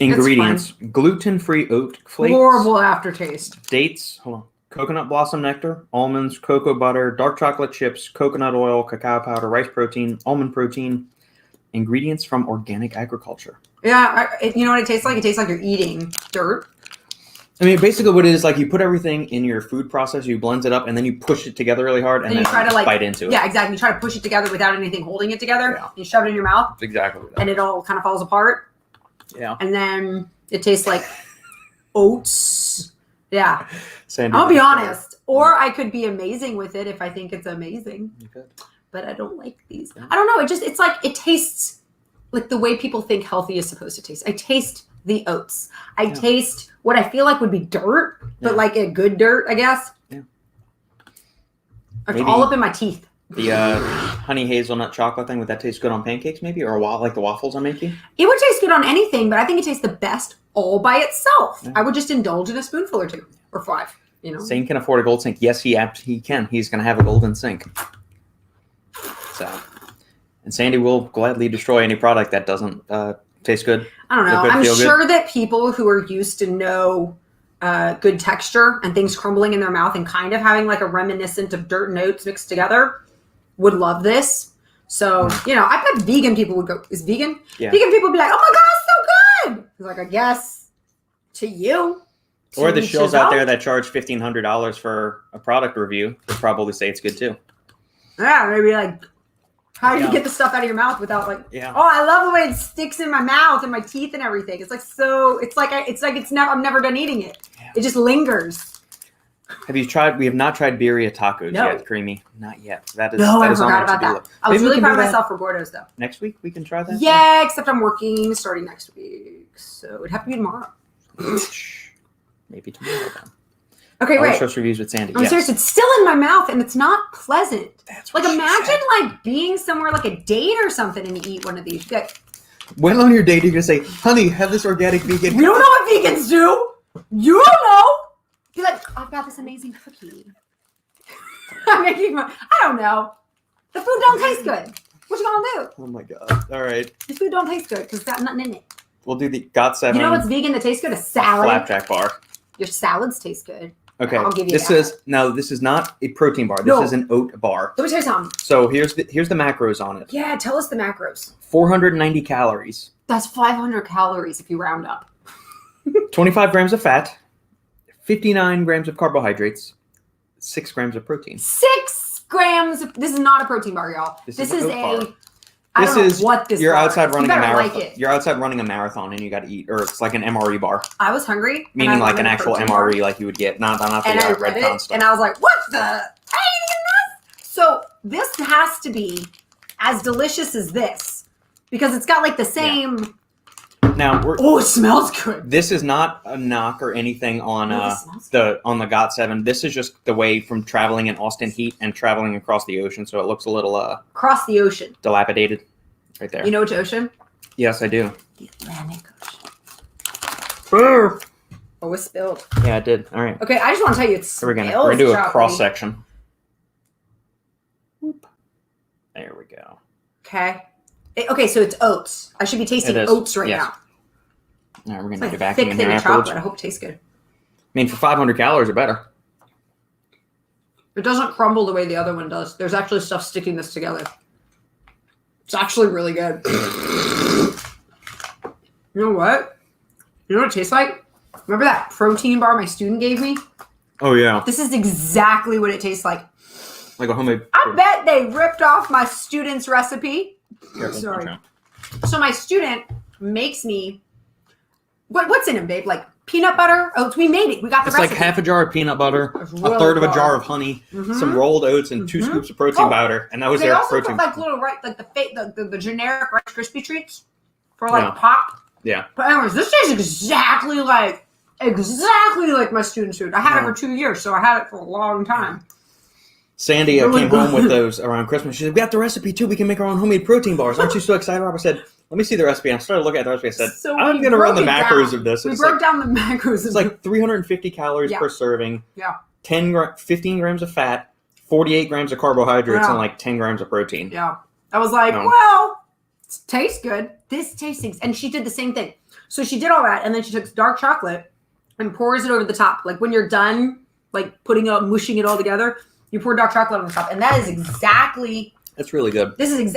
Ingredients: gluten-free oat flakes. Horrible aftertaste. Dates. Hold on. Coconut blossom nectar, almonds, cocoa butter, dark chocolate chips, coconut oil, cacao powder, rice protein, almond protein. Ingredients from organic agriculture. Yeah, you know what it tastes like? It tastes like you're eating dirt. I mean, basically what it is, you put everything in your food processor, you blend it up, and then you push it together really hard, and then you try to bite into it. Yeah, exactly. You try to push it together without anything holding it together. Yeah. You shove it in your mouth. That's exactly that. And it all kind of falls apart. Yeah. And then it tastes like oats. Yeah. Sandy, I'll be honest. Or I could be amazing with it if I think it's amazing. You could. But I don't like these. Yeah. I don't know. It tastes like the way people think healthy is supposed to taste. I taste the oats. I taste what I feel like would be dirt, but a good dirt, I guess. Yeah. It's all up in my teeth. The honey hazelnut chocolate thing, would that taste good on pancakes maybe? Or like the waffles I'm making? It would taste good on anything, but I think it tastes the best all by itself. Yeah. I would just indulge in a spoonful or 2 or 5, Zane can afford a gold sink. Yes, he can. He's going to have a golden sink. So, and Sandy will gladly destroy any product that doesn't taste good. I don't know. I'm sure that people who are used to know good texture and things crumbling in their mouth and kind of having a reminiscent of dirt and oats mixed together would love this. So, I bet vegan people would go, is vegan? Yeah. Vegan people would be like, oh my God, it's so good. It's I guess to you. Or the shills out there that charge $1,500 for a product review would probably say it's good too. Yeah, maybe how do you get the stuff out of your mouth without oh, I love the way it sticks in my mouth and my teeth and everything. It's I'm never done eating it. Yeah. It just lingers. Have you tried? We have not tried birria tacos yet, Creamy. Not yet. I forgot about that. I was really proud of myself for Gordo's though. Next week we can try that? Yeah, except I'm working starting next week. So it'd have to be tomorrow. Maybe tomorrow then. Okay, wait. Trust reviews with Sandy. I'm serious. It's still in my mouth and it's not pleasant. That's what imagine being somewhere a date or something and you eat one of these. When on your date you're gonna say, honey, have this organic vegan. You don't know what vegans do. You don't know. Be like, I've got this amazing cookie. I don't know. The food don't taste good. What you gonna do? Oh my God. All right. The food don't taste good because it's got nothing in it. We'll do the Got 7. You know what's vegan that tastes good? A salad. Flapjack bar. Your salads taste good. Okay. I'll give you this is not a protein bar. This is an oat bar. Let me tell you something. So here's the macros on it. Yeah, tell us the macros. 490 calories. That's 500 calories if you round up. 25 grams of fat. 59 grams of carbohydrates. 6 grams of protein. 6 grams. This is not a protein bar, y'all. This is a I don't know what this you're bar outside is. running You a better marathon. like it. You're outside running a marathon and you got to eat, or it's like an MRE bar. I was hungry. Meaning like an actual MRE, like you would get, not the Redcon stuff. And I was like, what the? I ain't eating this. So this has to be as delicious as this because it's got like the same. Yeah. Now it smells good. This is not a knock or anything on the GOT7. This is just the way from traveling in Austin heat and traveling across the ocean, so it looks a little across the ocean, dilapidated, right there. You know which ocean? Yes, I do. The Atlantic Ocean. Oh, it spilled. Yeah, it did. All right. Okay, I just want to tell you, we're gonna do a cross section. There we go. Okay. Okay, so it's oats. I should be tasting oats right now. All right, we're gonna do vacuum in here afterwards. I hope it tastes good. I mean, for 500 calories or better. It doesn't crumble the way the other one does. There's actually stuff sticking this together. It's actually really good. You know what? You know what it tastes like? Remember that protein bar my student gave me? Oh, yeah. This is exactly what it tastes like. Like a homemade. I bet they ripped off my student's recipe. Careful. Sorry. Okay. So my student makes me... What's in it, babe? Like peanut butter, oats. We made it. We got the recipe. It's like half a jar of peanut butter, a third of a jar of honey, some rolled oats, and 2 scoops of protein powder, and that was their protein. They also put like little the generic Rice Krispie treats for like pop. Yeah. But anyways, this tastes exactly like my student's food. I had it for 2 years, so I had it for a long time. Sandy came home with those around Christmas. She said, "We got the recipe too. We can make our own homemade protein bars. Aren't you so excited?" Rob? I said, "Let me see the recipe." And I started looking at the recipe. I said, "I'm going to run the macros of this." We broke down the macros. It's like 350 calories per serving. Yeah. 15 grams of fat, 48 grams of carbohydrates, and like 10 grams of protein. Yeah. I was like, well, it tastes good. This tastes, and she did the same thing. So she did all that, and then she took dark chocolate and pours it over the top. Like when you're done, like mushing it all together, you pour dark chocolate on the top, and that is exactly. It's really good. This is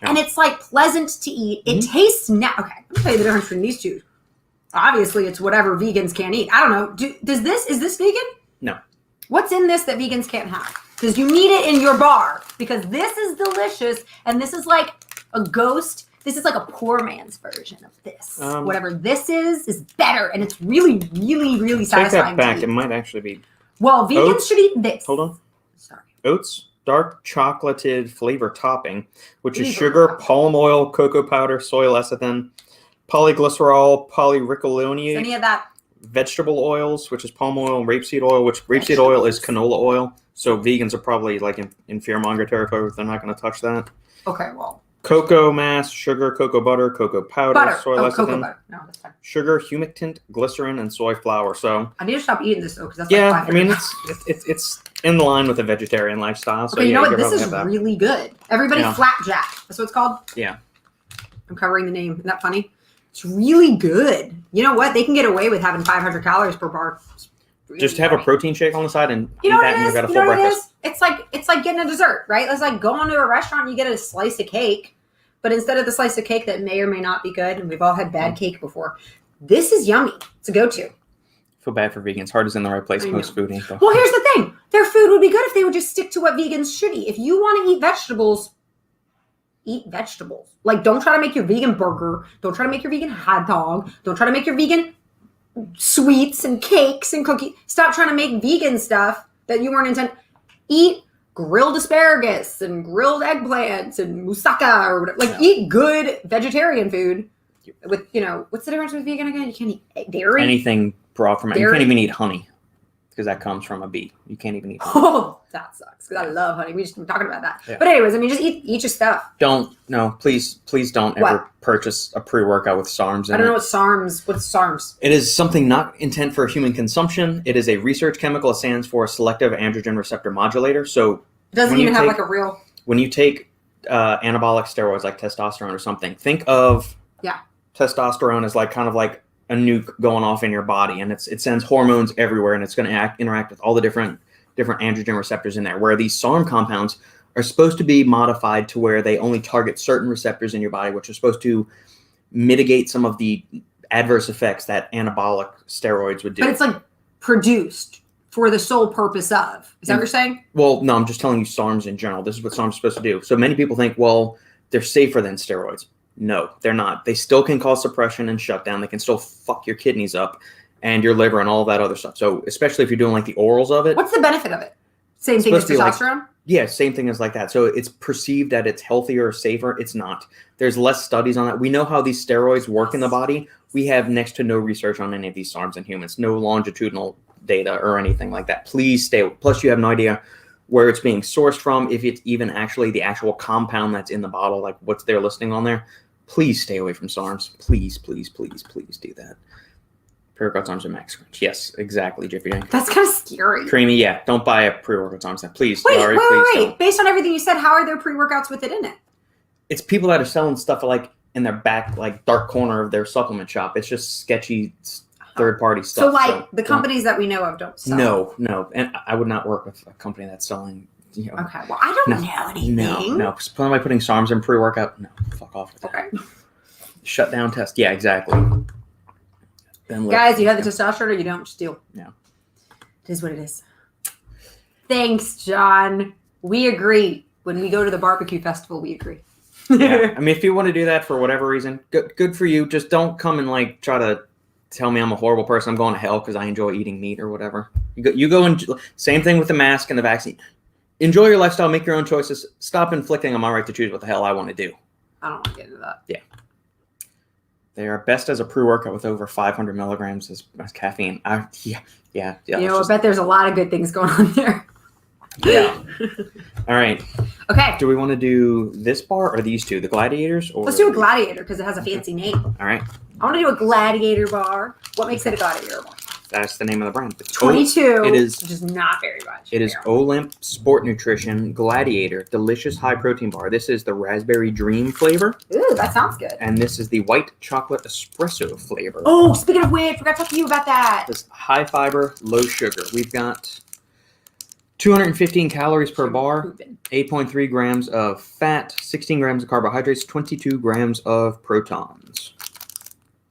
and it's like pleasant to eat. It tastes Okay, let me tell you the difference between these two. Obviously, it's whatever vegans can't eat. I don't know. Is this vegan? No. What's in this that vegans can't have? Because you need it in your bar. Because this is delicious, and this is like a ghost. This is like a poor man's version of this. Whatever this is better, and it's really, really, really satisfying. Take that back. It might actually be. Well, vegans should eat this. Hold on. Sorry. Oats, dark chocolated flavor topping, which is sugar, palm oil, cocoa powder, soy lecithin, polyglycerol, polyricoloniate. Any of that. Vegetable oils, which is palm oil, and rapeseed oil, which rapeseed oil is canola oil. So vegans are probably like in fearmonger territory. They're not going to touch that. Okay, well. Cocoa mass, sugar, cocoa butter, cocoa powder, soy lecithin, cocoa butter. No, that's fine. Sugar, humectant, glycerin, and soy flour. So I need to stop eating this though, because that's I mean it's in line with a vegetarian lifestyle. So okay, you know what? This is really good. Everybody flapjack. That's what it's called. Yeah. I'm covering the name. Isn't that funny? It's really good. You know what? They can get away with having 500 calories per bar. Really just have a protein shake on the side and eat that, and you got a full breakfast. It's like getting a dessert, right? It's like going to a restaurant and you get a slice of cake, but instead of the slice of cake that may or may not be good, and we've all had bad cake before, this is yummy. It's a go-to. Feel bad for vegans. Heart is in the right place. Most food ain't though. Well, here's the thing. Their food would be good if they would just stick to what vegans should eat. If you want to eat vegetables, eat vegetables. Like, don't try to make your vegan burger. Don't try to make your vegan hot dog. Don't try to make your vegan sweets and cakes and cookies. Stop trying to make vegan stuff that you weren't intended. Eat grilled asparagus and grilled eggplants and moussaka or whatever. Like, eat good vegetarian food. With, what's the difference with vegan again? You can't eat dairy. Anything brought from it. You can't even eat honey because that comes from a bee. You can't even eat honey. Oh, that sucks because I love honey. We just been talking about that. Yeah. But anyways, I mean, just eat your stuff. Please don't ever purchase a pre-workout with SARMs in it. I don't know what's SARMs. It is something not intent for human consumption. It is a research chemical. It stands for selective androgen receptor modulator. So it doesn't even have like a real. When you take anabolic steroids like testosterone or something, think of testosterone as like kind of like a nuke going off in your body, and it sends hormones everywhere, and it's going to interact with all the different androgen receptors in there. Where these SARM compounds are supposed to be modified to where they only target certain receptors in your body, which are supposed to mitigate some of the adverse effects that anabolic steroids would do. But it's like produced for the sole purpose of. Is that what you're saying? Well, no, I'm just telling you SARMs in general. This is what SARMs are supposed to do. So many people think, well, they're safer than steroids. No, they're not. They still can cause suppression and shutdown. They can still fuck your kidneys up and your liver and all that other stuff. So especially if you're doing like the orals of it. What's the benefit of it? Same thing as testosterone? Yeah, same thing as like that. So it's perceived that it's healthier or safer. It's not. There's less studies on that. We know how these steroids work in the body. We have next to no research on any of these SARMs in humans. No longitudinal data or anything like that. Please stay. Plus, you have no idea where it's being sourced from, if it's even actually the actual compound that's in the bottle, like what's they're listing on there. Please stay away from SARMs. Please, please, please, please do that. Pre-workout SARMs and Max Crunch. Yes, exactly, Jiffy Jane. That's kind of scary. Creamy, yeah. Don't buy a pre-workout SARMs. Please, wait, Laurie, wait. Don't. Based on everything you said, how are there pre-workouts with it in it? It's people that are selling stuff like in their back, like dark corner of their supplement shop. It's just sketchy third-party stuff. So, like the companies that we know of don't sell. No, and I would not work with a company that's selling. Okay, well, I don't know anything. No. Am I putting SARMs in pre-workout? No, fuck off with that. Okay. Shutdown test. Yeah, exactly. Guys, you have the testosterone or you don't, just deal. Yeah. It is what it is. Thanks, John. We agree. When we go to the barbecue festival, we agree. Yeah. I mean, if you want to do that for whatever reason, good for you. Just don't come and like try to tell me I'm a horrible person. I'm going to hell because I enjoy eating meat or whatever. You go and same thing with the mask and the vaccine. Enjoy your lifestyle. Make your own choices. Stop inflicting on my right to choose what the hell I want to do. I don't want to get into that. Yeah. They are best as a pre-workout with over 500 milligrams as caffeine. Yeah. I bet there's a lot of good things going on there. Yeah. All right. Okay. Do we want to do this bar or these two, the gladiators? Or let's do a gladiator because it has a fancy name. All right. I want to do a gladiator bar. What makes it a gladiator bar? That's the name of the brand. It's 22. It is. Which is not very much. It is Olymp Sport Nutrition Gladiator Delicious High Protein Bar. This is the Raspberry Dream flavor. Ooh, that sounds good. And this is the White Chocolate Espresso flavor. Oh, speaking of which, forgot to talk to you about that. This high fiber, low sugar. We've got 215 calories per bar, 8.3 grams of fat, 16 grams of carbohydrates, 22 grams of protons.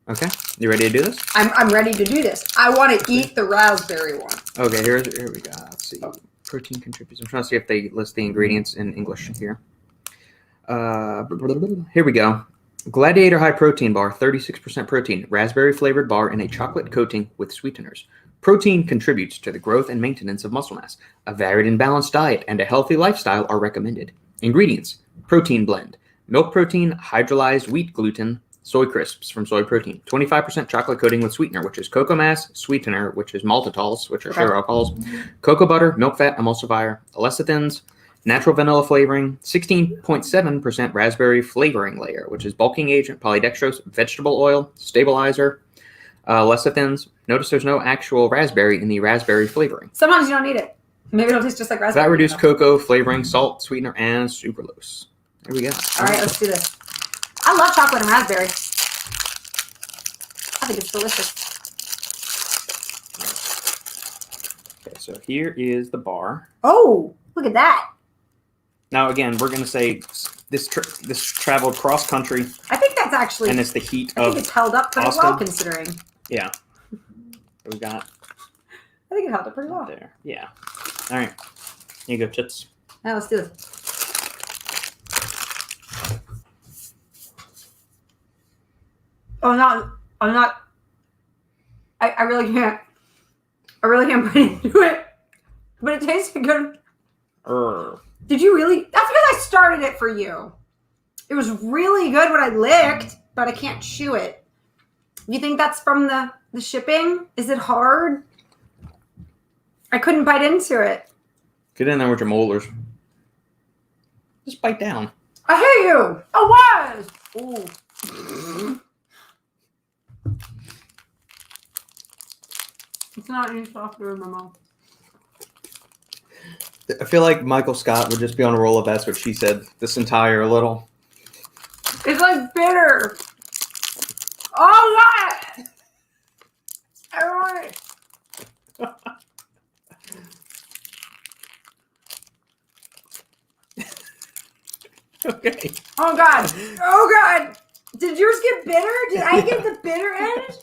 Okay, you ready to do this? I'm ready to do this. I want to eat the raspberry one. Okay, here we go. Let's see. Protein contributors. I'm trying to see if they list the ingredients in English here. Here we go. Gladiator High Protein Bar, 36% protein, raspberry flavored bar in a chocolate coating with sweeteners. Protein contributes to the growth and maintenance of muscle mass. A varied and balanced diet and a healthy lifestyle are recommended. Ingredients: protein blend, milk protein, hydrolyzed wheat gluten, soy crisps from soy protein, 25% chocolate coating with sweetener, which is cocoa mass, sweetener, which is maltitols, which are sugar alcohols, cocoa butter, milk fat, emulsifier, lecithins, natural vanilla flavoring, 16.7% raspberry flavoring layer, which is bulking agent, polydextrose, vegetable oil, stabilizer, lecithins. Notice there's no actual raspberry in the raspberry flavoring. Sometimes you don't need it. Maybe it'll taste just like raspberry. Fat reduced cocoa flavoring, salt, sweetener, and sucralose. There we go. All right, let's do this. I love chocolate and raspberry. I think it's delicious. Okay, so here is the bar. Oh, look at that. Now, again, we're going to say this traveled cross country. I think that's actually... And it's the heat of I think it's held up pretty well, considering. Yeah. We got... I think it held up pretty well. There. Yeah. All right. Here you go, Chits. Now let's do this. I'm not. I really can't. I really can't put into it. But it tastes good. Did you really? That's because I started it for you. It was really good when I licked, but I can't chew it. You think that's from the shipping? Is it hard? I couldn't bite into it. Get in there with your molars. Just bite down. I hate you. I was. Ooh. It's not any softer in my mouth. I feel like Michael Scott would just be on a roll of that's what she said this entire little. It's like bitter. Oh, God! Everyone. Okay. Oh, God. Oh, God. Did yours get bitter? Did I get the bitter end?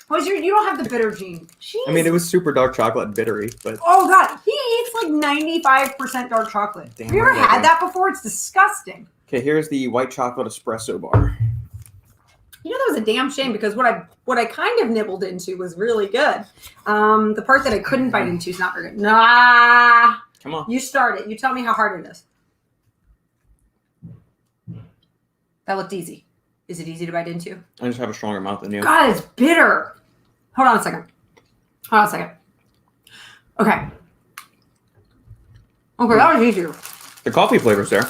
You don't have the bitter gene. Jeez. I mean, it was super dark chocolate and bittery, but... Oh, God. He eats like 95% dark chocolate. Have you ever had that before? It's disgusting. Okay, here's the white chocolate espresso bar. You know, that was a damn shame because what I kind of nibbled into was really good. The part that I couldn't bite into is not very good. Nah. Come on. You start it. You tell me how hard it is. That looked easy. Is it easy to bite into? I just have a stronger mouth than you. God, it's bitter. Hold on a second. Okay. Okay, that was easier. The coffee flavor's there.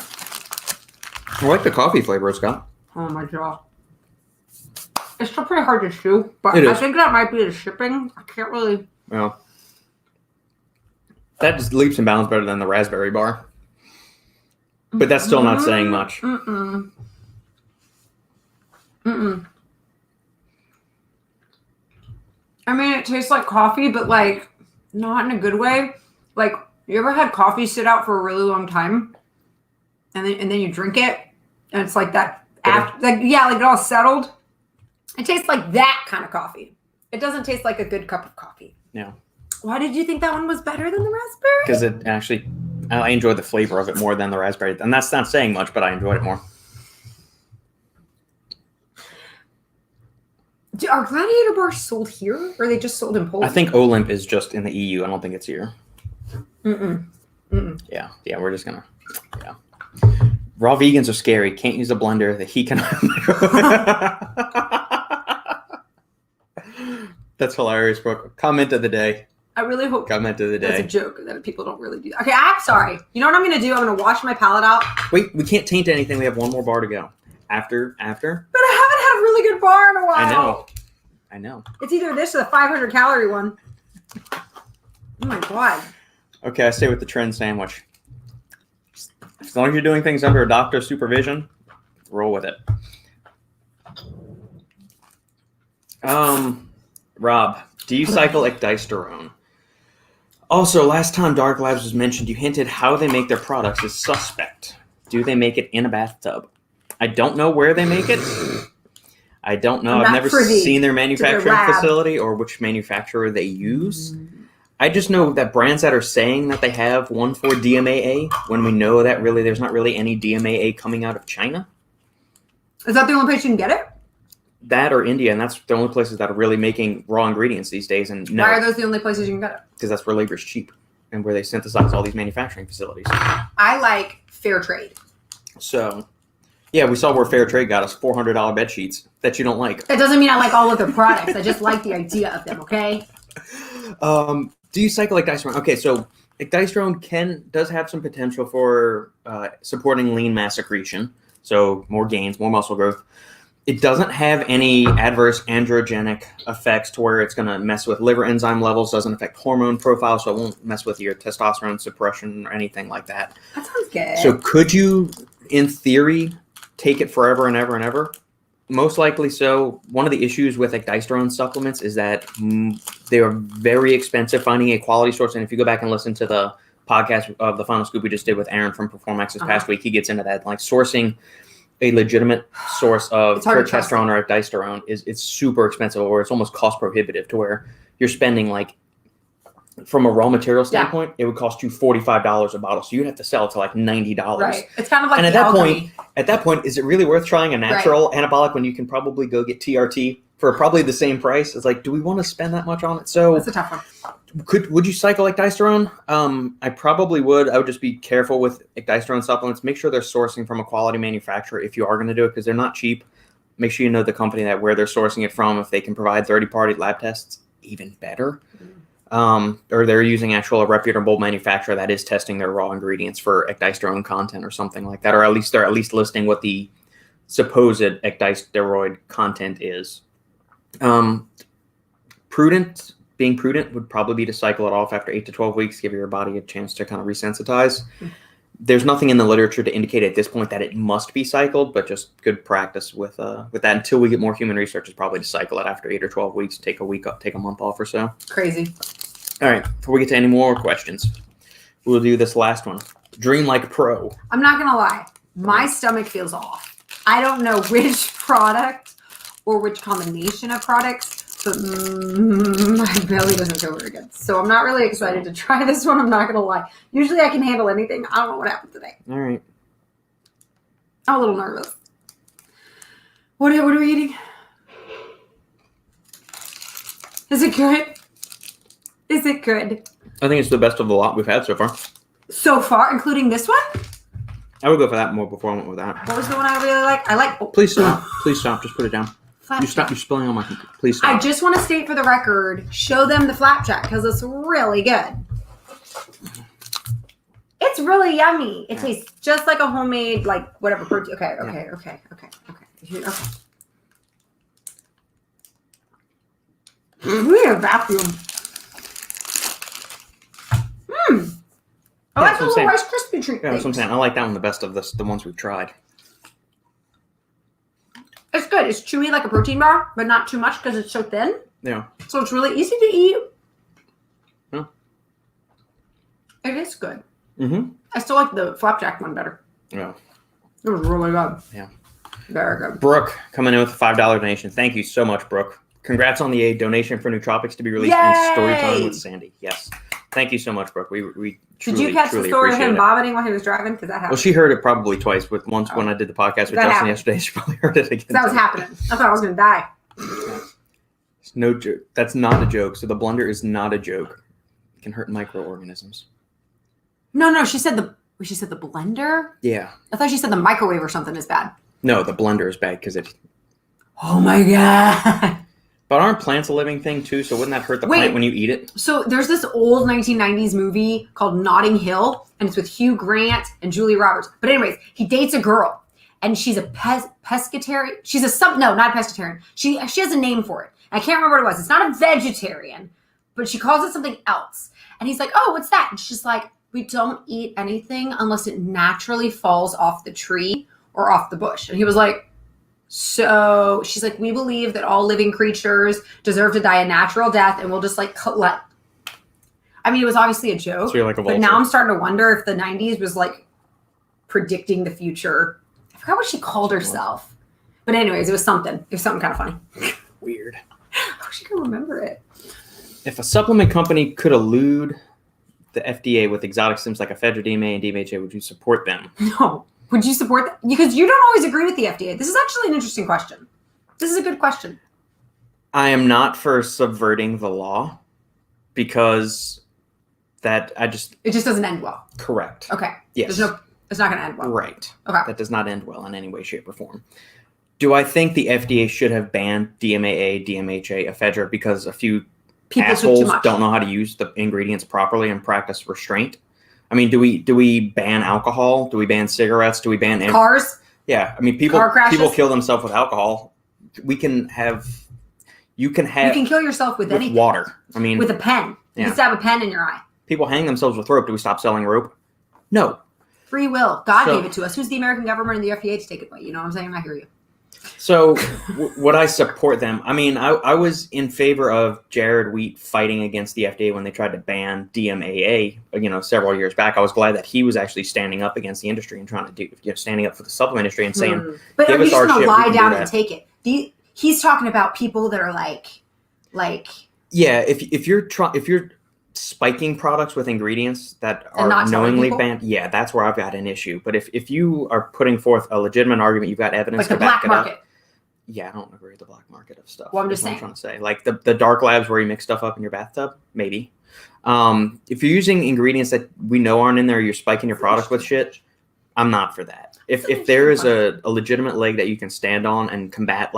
I like the coffee flavor it's got. Oh my God. It's still pretty hard to chew, but I think that might be the shipping. I can't really. Well, that just leaps and bounds better than the raspberry bar. But that's still not saying much. I mean, it tastes like coffee, but like not in a good way. Like, you ever had coffee sit out for a really long time, and then you drink it, and it's like that. Like it all settled. It tastes like that kind of coffee. It doesn't taste like a good cup of coffee. Yeah. Why did you think that one was better than the raspberry? Because it actually, I enjoyed the flavor of it more than the raspberry, and that's not saying much, but I enjoyed it more. Are Gladiator bars sold here, or are they just sold in Poland? I think Olymp is just in the EU. I don't think it's here. Yeah, we're just gonna. Yeah. Raw vegans are scary. Can't use a blender. The heat can. That's hilarious, Brooke. Comment of the day. I really hope comment of the day. That's a joke that people don't really do that. Okay, I'm sorry. You know what I'm going to do? I'm going to wash my palate out. Wait, we can't taint anything. We have one more bar to go. After. But I haven't had a really good bar in a while. I know. It's either this or the 500 calorie one. Oh my God. Okay, I stay with the trend sandwich. As long as you're doing things under a doctor's supervision, roll with it. Rob, do you cycle ecdysterone? Also, last time Dark Labs was mentioned, you hinted how they make their products is suspect. Do they make it in a bathtub? I don't know where they make it. I don't know. I've never seen their manufacturing facility or which manufacturer they use. I just know that brands that are saying that they have 1,4-DMAA, when we know that really there's not really any DMAA coming out of China. Is that the only place you can get it? That or India, and that's the only places that are really making raw ingredients these days. And no, why are those the only places you can get it? Because that's where labor's cheap and where they synthesize all these manufacturing facilities. I like fair trade. So, yeah, we saw where fair trade got us $400 bed sheets that you don't like. That doesn't mean I like all of their products. I just like the idea of them, okay? Do you cycle ecdysterone? Okay, so ecdysterone does have some potential for supporting lean mass accretion, so more gains, more muscle growth. It doesn't have any adverse androgenic effects to where it's going to mess with liver enzyme levels, doesn't affect hormone profile, so it won't mess with your testosterone suppression or anything like that. That sounds good. So could you, in theory, take it forever and ever and ever? Most likely so. One of the issues with ecdysterone supplements is that they are very expensive finding a quality source. And if you go back and listen to the podcast of the Final Scoop we just did with Aaron from Performax this past week, he gets into that. Like sourcing a legitimate source of progesterone or ecdysterone it's super expensive, or it's almost cost prohibitive to where you're spending like, from a raw material standpoint, it would cost you $45 a bottle. So you'd have to sell it to like $90. Right. It's kind of like and at that point, is it really worth trying a natural anabolic when you can probably go get TRT for probably the same price? It's like, do we want to spend that much on it? So that's a tough one. Would you cycle ecdysterone? I probably would. I would just be careful with ecdysterone supplements. Make sure they're sourcing from a quality manufacturer if you are going to do it, because they're not cheap. Make sure you know the company where they're sourcing it from. If they can provide third-party lab tests, even better. Or they're using a reputable manufacturer that is testing their raw ingredients for ecdysterone content or something like that, or at least they're listing what the supposed ecdysteroid content is. Being prudent would probably be to cycle it off after 8 to 12 weeks, give your body a chance to kind of resensitize. There's nothing in the literature to indicate at this point that it must be cycled, but just good practice with that until we get more human research is probably to cycle it after 8 or 12 weeks, take a month off or so. Crazy. All right, before we get to any more questions, we'll do this last one. Dreamlike Pro. I'm not going to lie. My stomach feels off. I don't know which product or which combination of products, but my belly doesn't feel very good. So I'm not really excited to try this one. I'm not going to lie. Usually I can handle anything. I don't know what happened today. All right. I'm a little nervous. What are we eating? Is it good? Is it good? I think it's the best of the lot we've had so far. So far, including this one? I would go for that more before I went with that. What was the one I really like? Please stop. Please stop. Just put it down. Flapjack. You stop. You're spilling on my computer. Please stop. I just want to state for the record, show them the flapjack because it's really good. It's really yummy. It tastes just like a homemade, like whatever protein. Okay. We need a vacuum. I like the little Rice Krispie treat. Yeah, that's what I'm saying. I like that one the best of the ones we've tried. It's good. It's chewy like a protein bar, but not too much because it's so thin. Yeah. So it's really easy to eat. Yeah. It is good. Mm-hmm. I still like the flapjack one better. Yeah. It was really good. Yeah. Very good. Brooke coming in with a $5 donation. Thank you so much, Brooke. Congrats on the donation for Nootropics to be released in Storytime with Sandy. Yes. Thank you so much, Brooke. We truly, did you catch the story of him vomiting while he was driving? Because that happened. Well, she heard it probably twice. Once when I did the podcast with Justin yesterday, she probably heard it again. That was happening. I thought I was going to die. It's no joke. That's not a joke. So the blender is not a joke. It can hurt microorganisms. No. She said the blender. Yeah. I thought she said the microwave or something is bad. No, the blender is bad because it. Oh my god. But aren't plants a living thing too? So wouldn't that hurt the plant when you eat it? So there's this old 1990s movie called Notting Hill, and it's with Hugh Grant and Julia Roberts. But anyways, he dates a girl, and she's a pescatarian. She's not a pescatarian. She has a name for it. I can't remember what it was. It's not a vegetarian, but she calls it something else. And he's like, "Oh, what's that?" And she's like, "We don't eat anything unless it naturally falls off the tree or off the bush." And he was like, so she's like, "We believe that all living creatures deserve to die a natural death, and we'll just like collect." I mean, it was obviously a joke, so you're like a vulture. But now I'm starting to wonder if the 90s was like predicting the future. I forgot what she called herself. But anyways, it was something. It was something kind of funny. Weird. I wish I could remember it. If a supplement company could elude the FDA with exotic stims like ephedra, DMA, and DMHA, would you support them? No. Would you support that? Because you don't always agree with the FDA. This is actually an interesting question. This is a good question. I am not for subverting the law because it just doesn't end well. Correct. Okay. Yes. It's not going to end well. Right. Okay. That does not end well in any way, shape, or form. Do I think the FDA should have banned DMAA, DMHA, ephedra because a few people assholes don't know how to use the ingredients properly and practice restraint? I mean, do we ban alcohol? Do we ban cigarettes? Do we ban cars? Yeah, I mean, people kill themselves with alcohol. You can kill yourself with anything. Water. I mean, with a pen. You can stab a pen in your eye. People hang themselves with rope. Do we stop selling rope? No. Free will. God gave it to us. Who's the American government and the FDA to take it away? You know what I'm saying? I hear you. So would I support them? I mean, I was in favor of Jared Wheat fighting against the FDA when they tried to ban DMAA, several years back. I was glad that he was actually standing up against the industry and trying to standing up for the supplement industry and saying, but are you just going to lie down and take it? He's talking about people that are like. Yeah, if you're spiking products with ingredients that are knowingly banned, yeah, that's where I've got an issue. But if you are putting forth a legitimate argument, you've got evidence to back it up. Yeah, I don't agree with the black market of stuff. Well, I'm just saying. I'm trying to say. Like the dark labs where you mix stuff up in your bathtub, maybe. If you're using ingredients that we know aren't in there, you're spiking your product with shit, I'm not for that. If there is a legitimate leg that you can stand on and combat,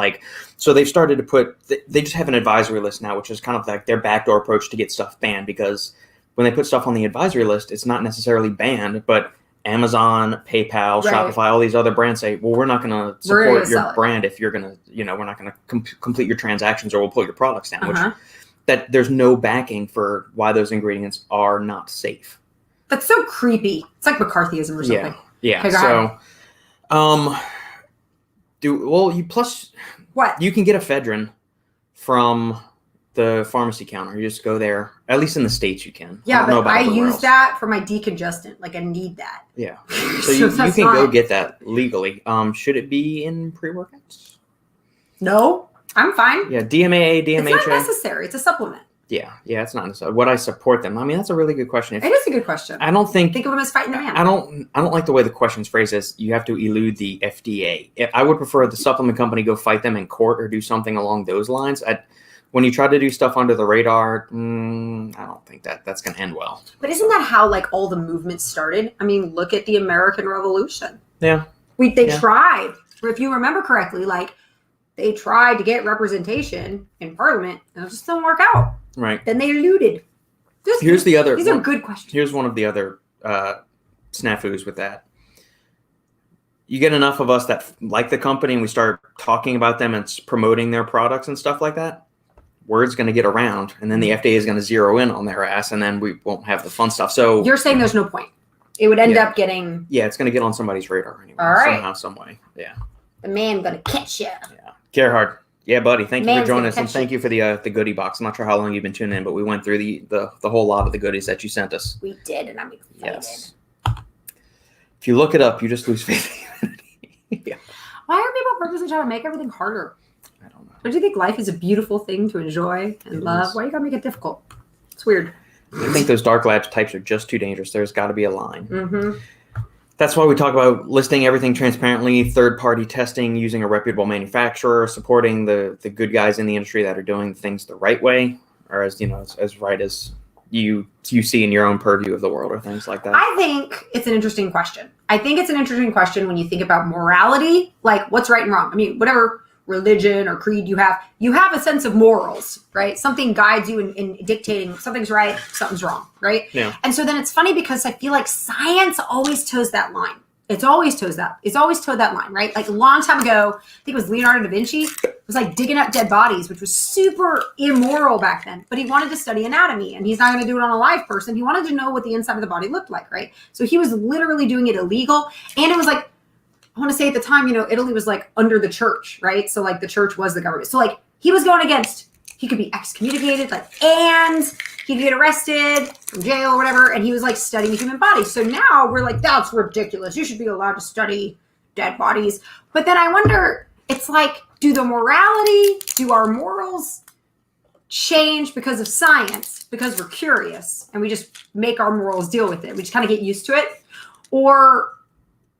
so they've started to they just have an advisory list now, which is kind of like their backdoor approach to get stuff banned, because when they put stuff on the advisory list, it's not necessarily banned, but Amazon, PayPal, Shopify, all these other brands say, well, we're not going to support your brand if you're going to, we're not going to complete your transactions, or we'll pull your products down, which that there's no backing for why those ingredients are not safe. That's so creepy. It's like McCarthyism or something. Yeah. Okay, what? You can get ephedrine from the pharmacy counter. You just go there. At least in the States you can. Yeah, but I use that for my decongestant. Like, I need that. Yeah. So you can go get that legally. Should it be in pre-workouts? No, I'm fine. Yeah, DMAA, DMHA. It's not necessary. It's a supplement. Yeah, it's not necessarily. Would I support them? I mean, that's a really good question. It is a good question. I don't think of them as fighting the man. I don't like the way the question's phrased as you have to elude the FDA. I would prefer the supplement company go fight them in court or do something along those lines. When you try to do stuff under the radar, I don't think that's going to end well. But isn't that how like all the movements started? I mean, look at the American Revolution. Yeah. They tried, or if you remember correctly, like they tried to get representation in Parliament, and it just didn't work out. Right. Then they eluded. These are good questions. Here's one of the other snafus with that. You get enough of us that like the company and we start talking about them and promoting their products and stuff like that, word's going to get around, and then the FDA is going to zero in on their ass, and then we won't have the fun stuff. So you're saying there's no point. It would end up getting... Yeah, it's going to get on somebody's radar anyway. All right. Somehow, some way. Yeah. The man going to catch you. Yeah. Gerhard. Yeah, buddy. Thank you for joining us, and thank you for the goodie box. I'm not sure how long you've been tuning in, but we went through the whole lot of the goodies that you sent us. We did, and I'm excited. Yes. If you look it up, you just lose faith in humanity. Yeah. Why are people purposely trying to make everything harder? I don't know. Don't you think life is a beautiful thing to enjoy and love? Why you gotta make it difficult? It's weird. I think those dark lab types are just too dangerous. There's got to be a line. Mm-hmm. That's why we talk about listing everything transparently, third-party testing, using a reputable manufacturer, supporting the good guys in the industry that are doing things the right way, or as right as you see in your own purview of the world, or things like that. I think it's an interesting question. I think it's an interesting question when you think about morality, like what's right and wrong. I mean, whatever religion or creed you have a sense of morals, right? Something guides you in dictating something's right, something's wrong, right? Yeah. And so then it's funny because I feel like science always toes that line. It's always towed that line, right? Like a long time ago, I think it was Leonardo da Vinci, was like digging up dead bodies, which was super immoral back then. But he wanted to study anatomy, and he's not going to do it on a live person. He wanted to know what the inside of the body looked like, right? So he was literally doing it illegal. And it was like, I want to say at the time, Italy was like under the church, right? So like the church was the government. So like he was going against, he could be excommunicated, and he could get arrested from jail or whatever. And he was like studying the human body. So now we're like, that's ridiculous. You should be allowed to study dead bodies. But then I wonder, it's like, do our morals change because of science, because we're curious and we just make our morals deal with it? We just kind of get used to it. Or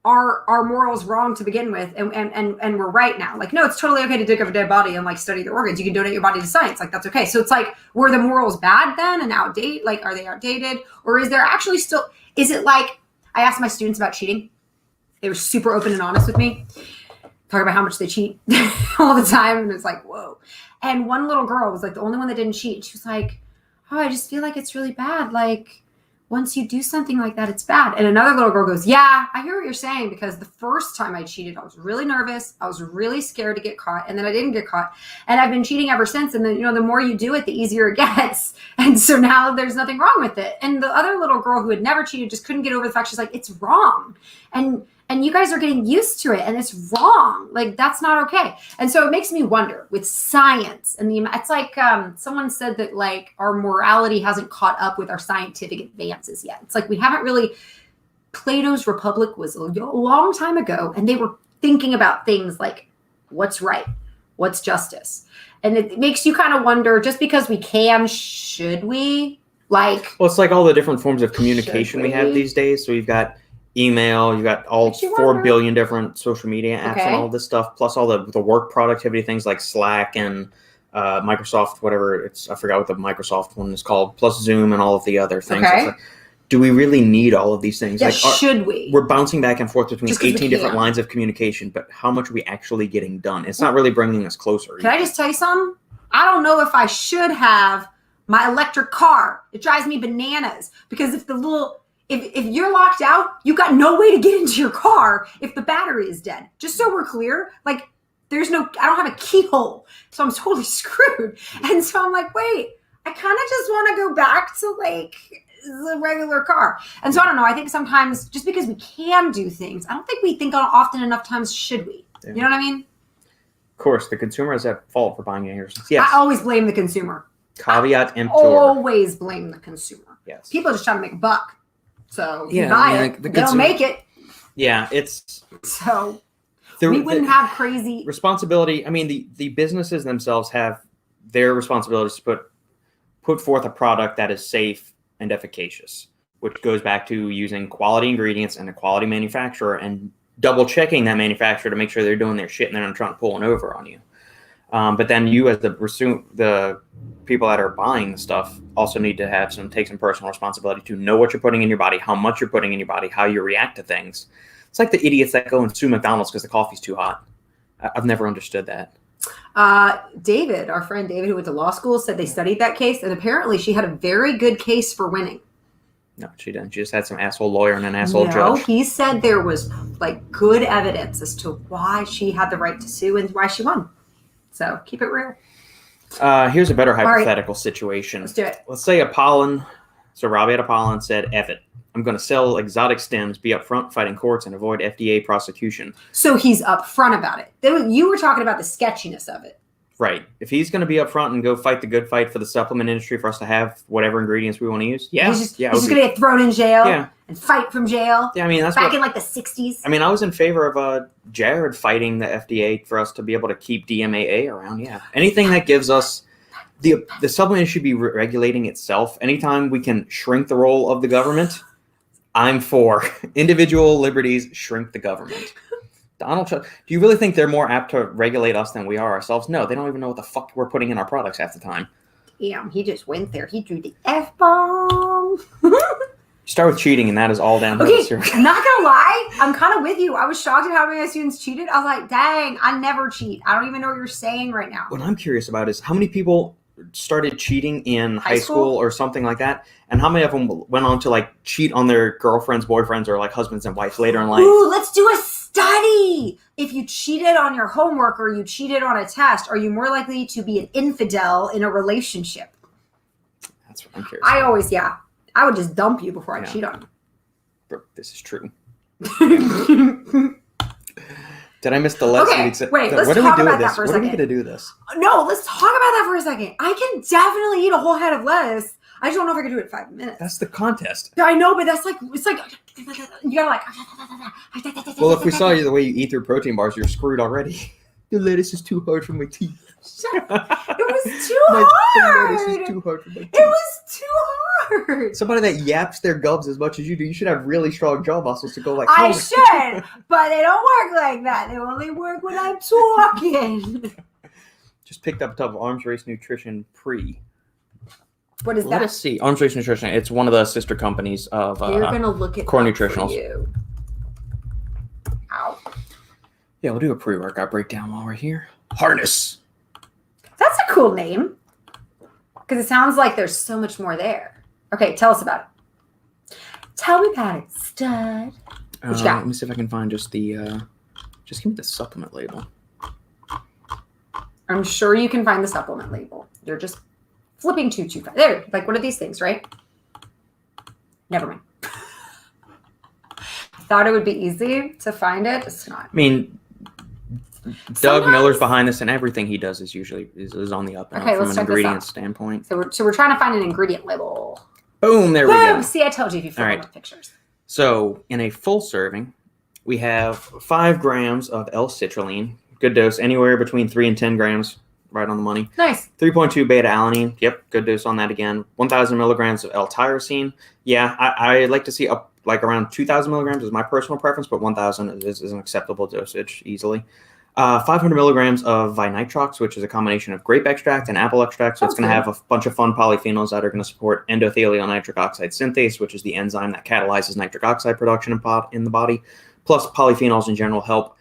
are our morals wrong to begin with, and we're right now? Like, no, it's totally okay to dig up a dead body and like study the organs. You can donate your body to science. Like, that's okay. So it's like, were the morals bad then and outdated? Like, are they outdated? Or is there actually still, is it like, I asked my students about cheating. They were super open and honest with me, talking about how much they cheat all the time. And it's like, whoa. And one little girl was like the only one that didn't cheat. She was like, oh, I just feel like it's really bad. Like, once you do something like that, it's bad. And another little girl goes, yeah, I hear what you're saying, because the first time I cheated, I was really nervous. I was really scared to get caught. And then I didn't get caught. And I've been cheating ever since. And then, the more you do it, the easier it gets. And so now there's nothing wrong with it. And the other little girl who had never cheated just couldn't get over the fact, she's like, it's wrong. And you guys are getting used to it, and it's wrong. Like, that's not okay. And so it makes me wonder with science, and it's like someone said that like our morality hasn't caught up with our scientific advances yet. It's like we haven't really. Plato's Republic was a long time ago, and they were thinking about things like what's right, what's justice, and it makes you kind of wonder. Just because we can, should we? Like, well, it's like all the different forms of communication we have these days. So we've got email, you got all 4 billion different social media apps and all this stuff, plus all the work productivity things like Slack and Microsoft, whatever I forgot what the Microsoft one is called, plus Zoom and all of the other things. Okay. Like, do we really need all of these things? Yeah, should we? We're bouncing back and forth between 18 different lines of communication, but how much are we actually getting done? It's not really bringing us closer. Can I just tell you something? I don't know if I should have my electric car. It drives me bananas, because if you're locked out, you got no way to get into your car if the battery is dead. Just so we're clear, like I don't have a keyhole, so I'm totally screwed. And so I'm like, wait, I kind of just want to go back to like the regular car. And so I don't know. I think sometimes just because we can do things, I don't think we think often enough times, should we? Yeah. You know what I mean? Of course, the consumer is at fault for buying yours. Yes. I always blame the consumer. Caveat emptor. Always blame the consumer. Yes. People are just trying to make a buck. So you buy it, they don't make it. Yeah, it's so we wouldn't have crazy responsibility. I mean, the businesses themselves have their responsibilities to put forth a product that is safe and efficacious, which goes back to using quality ingredients and a quality manufacturer and double checking that manufacturer to make sure they're doing their shit and they're not trying to pull an over on you. But then you, as the people that are buying the stuff, also need to take some personal responsibility to know what you're putting in your body, how much you're putting in your body, how you react to things. It's like the idiots that go and sue McDonald's because the coffee's too hot. I've never understood that. David, our friend David, who went to law school, said they studied that case, and apparently she had a very good case for winning. No, she didn't. She just had some asshole lawyer and an asshole judge. No, he said there was like good evidence as to why she had the right to sue and why she won. So keep it real. Here's a better hypothetical situation. Let's do it. Let's say Apollon, so Robbie at Apollon said, F it. I'm going to sell exotic stems, be upfront, fight in courts, and avoid FDA prosecution. So he's upfront about it. You were talking about the sketchiness of it. Right. If he's going to be upfront and go fight the good fight for the supplement industry for us to have whatever ingredients we want to use, he's just going to get thrown in jail and fight from jail. Yeah, I mean, that's back in like the 60s. I mean, I was in favor of Jared fighting the FDA for us to be able to keep DMAA around. Yeah. Anything that gives us the supplement should be regulating itself. Anytime we can shrink the role of the government, I'm for individual liberties, shrink the government. Donald Trump, do you really think they're more apt to regulate us than we are ourselves? No, they don't even know what the fuck we're putting in our products half the time. Yeah, he just went there. He drew the F-bomb. Start with cheating, and that is all downhill. Okay, I'm not going to lie. I'm kind of with you. I was shocked at how many students cheated. I was like, dang, I never cheat. I don't even know what you're saying right now. What I'm curious about is how many people started cheating in high school or something like that, and how many of them went on to like cheat on their girlfriends, boyfriends, or like husbands and wives later in life. Ooh, let's do a study. If you cheated on your homework or you cheated on a test, are you more likely to be an infidel in a relationship? That's what I'm curious about. I would just dump you before I cheat on you. Bro, this is true. Did I miss the lesson? Okay, wait, let's talk about that for a second. What are we going to do this? No, let's talk about that for a second. I can definitely eat a whole head of lettuce. I just don't know if I can do it in 5 minutes. That's the contest. I know, but it's like, you gotta like. Well, if we saw you the way you eat through protein bars, you're screwed already. The lettuce is too hard for my teeth. Shut up. It was too hard. The lettuce is too hard for my teeth. It was too hard. Somebody that yaps their gums as much as you do, you should have really strong jaw muscles to go like. I should, but they don't work like that. They only work when I'm talking. Just picked up a tub of Arms Race Nutrition Pre. What is that? Let us see. Arms Race Nutrition. It's one of the sister companies of You're gonna look at Core Nutritionals. You. Ow. Yeah, we'll do a pre-workout breakdown while we're here. Harness. That's a cool name. Because it sounds like there's so much more there. Okay, tell us about it. Tell me about it, stud. What you got? Let me see if I can find just the... just give me the supplement label. I'm sure you can find the supplement label. You're just flipping too fast. There, like one of these things, right? Never mind. I thought it would be easy to find it. It's not. I mean, Doug Miller's behind this, and everything he does is usually is on the up and up from an ingredient standpoint. So we're trying to find an ingredient label. Boom! There we go. See, I told you if you fill with pictures. So in a full serving, we have 5 grams of L-citrulline. Good dose, anywhere between 3 and 10 grams. Right on the money. Nice. 3.2 beta-alanine. Yep, good dose on that again. 1,000 milligrams of L-tyrosine. Yeah, I like to see up like around 2,000 milligrams is my personal preference, but 1,000 is an acceptable dosage easily. 500 milligrams of vinitrox, which is a combination of grape extract and apple extract. So it's going to have a bunch of fun polyphenols that are going to support endothelial nitric oxide synthase, which is the enzyme that catalyzes nitric oxide production in the body. Plus, polyphenols in general help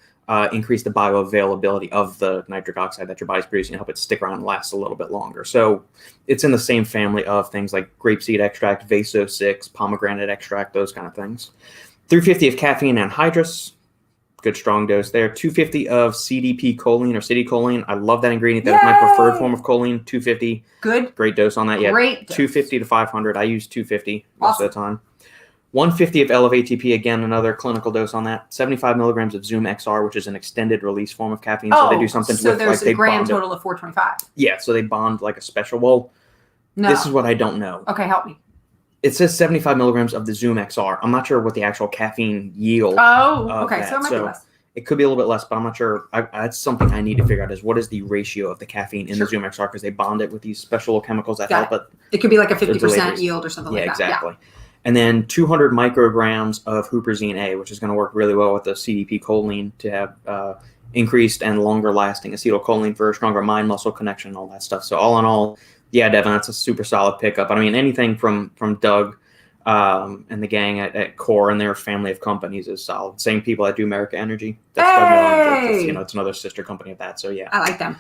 increase the bioavailability of the nitric oxide that your body's producing to help it stick around and last a little bit longer. So it's in the same family of things like grapeseed extract, Vaso-6, pomegranate extract, those kind of things. 350 of caffeine anhydrous. Good strong dose there. 250 of CDP choline or citicholine. I love that ingredient. That is my preferred form of choline. 250. Good. Great dose on that. Yeah. Great. 250 to 500. I use 250 most of the time. 150 of Elevate-ATP, again, another clinical dose on that. 75 milligrams of Zoom XR, which is an extended release form of caffeine. So they do something with like there's a grand total of 425. Yeah, so they bond like a special. Well, this is what I don't know. Okay, help me. It says 75 milligrams of the Zoom XR. I'm not sure what the actual caffeine yield. Oh, okay, so it might be less. It could be a little bit less, but I'm not sure. That's something I need to figure out is what is the ratio of the caffeine in the Zoom XR, because they bond it with these special chemicals that help it. It could be like a 50% yield or something like that. Exactly. Yeah. And then 200 micrograms of huperzine A, which is going to work really well with the CDP choline to have increased and longer lasting acetylcholine for a stronger mind muscle connection and all that stuff. So all in all, yeah, Devin, that's a super solid pickup. I mean, anything from Doug and the gang at Core and their family of companies is solid. Same people that do America Energy. That's Doug Millen. It's another sister company of that. So yeah, I like them.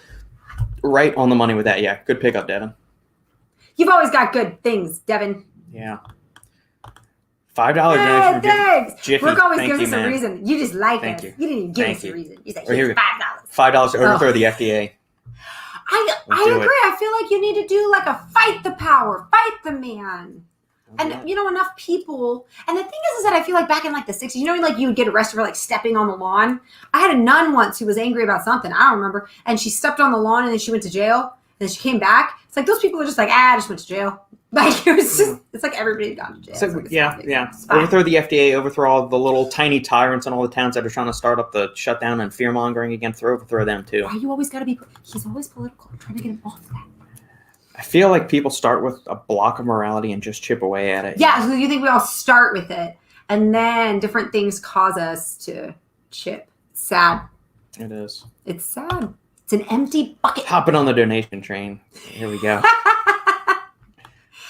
Right on the money with that. Yeah, good pickup, Devin. You've always got good things, Devin. Yeah. $5 donation. Thanks. Jiffy. Brooke always gives us a reason. You just like us. You didn't even give us a reason. You said, here's $5. $5 to overthrow the FDA. I agree. I feel like you need to do like a fight the power, fight the man. And enough people. And the thing is that I feel like back in like the 60s, like you would get arrested for like stepping on the lawn. I had a nun once who was angry about something. I don't remember. And she stepped on the lawn and then she went to jail. And then she came back. It's like those people are just like, I just went to jail. Like it was just, it's like everybody got to jail. So, like, yeah. Overthrow the FDA, overthrow all the little tiny tyrants in all the towns that are trying to start up the shutdown and fear mongering again. Overthrow them too. Why you always got to be? He's always political. I'm trying to get him off that. I feel like people start with a block of morality and just chip away at it. Yeah, so you think we all start with it, and then different things cause us to chip. It's sad. It is. It's sad. It's an empty bucket. Hopping on the donation train. Here we go.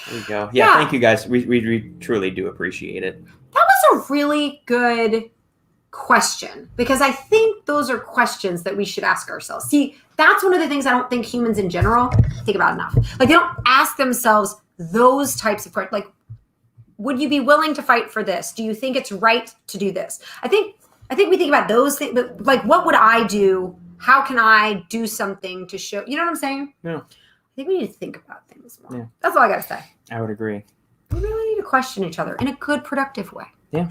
There we go. Yeah, thank you guys. We truly do appreciate it. That was a really good question, because I think those are questions that we should ask ourselves. See, that's one of the things I don't think humans in general think about enough. Like, they don't ask themselves those types of questions. Like, would you be willing to fight for this? Do you think it's right to do this? I think we think about those things, but like, what would I do? How can I do something to show? You know what I'm saying? Yeah. I think we need to think about things more. Yeah. That's all I got to say. I would agree. We really need to question each other in a good, productive way. Yeah.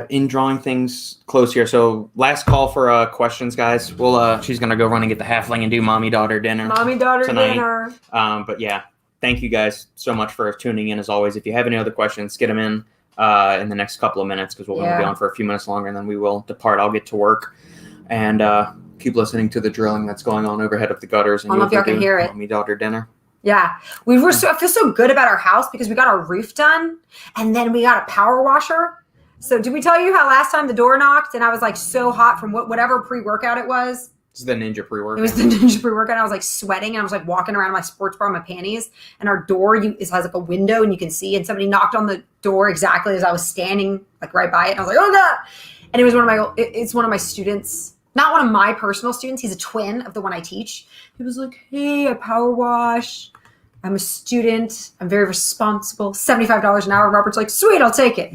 In drawing things close here, so last call for questions, guys. She's gonna go run and get the halfling and do mommy-daughter dinner. Mommy-daughter dinner. But yeah, thank you guys so much for tuning in as always. If you have any other questions, get them in the next couple of minutes, because we'll only be on for a few minutes longer, and then we will depart. I'll get to work and keep listening to the drilling that's going on overhead of the gutters. And I don't know if y'all can hear it. Mommy-daughter dinner. Yeah, I feel so good about our house because we got our roof done, and then we got a power washer. So did we tell you how last time the door knocked and I was like so hot from whatever pre-workout it was? This is the Ninja pre-workout. It was the Ninja pre-workout. I was like sweating and I was like walking around in my sports bra in my panties, and our door has like a window and you can see, and somebody knocked on the door exactly as I was standing like right by it. And I was like, oh God. And it was it's one of my students, not one of my personal students. He's a twin of the one I teach. He was like, hey, I power wash. I'm a student. I'm very responsible. $75 an hour. Robert's like, sweet, I'll take it.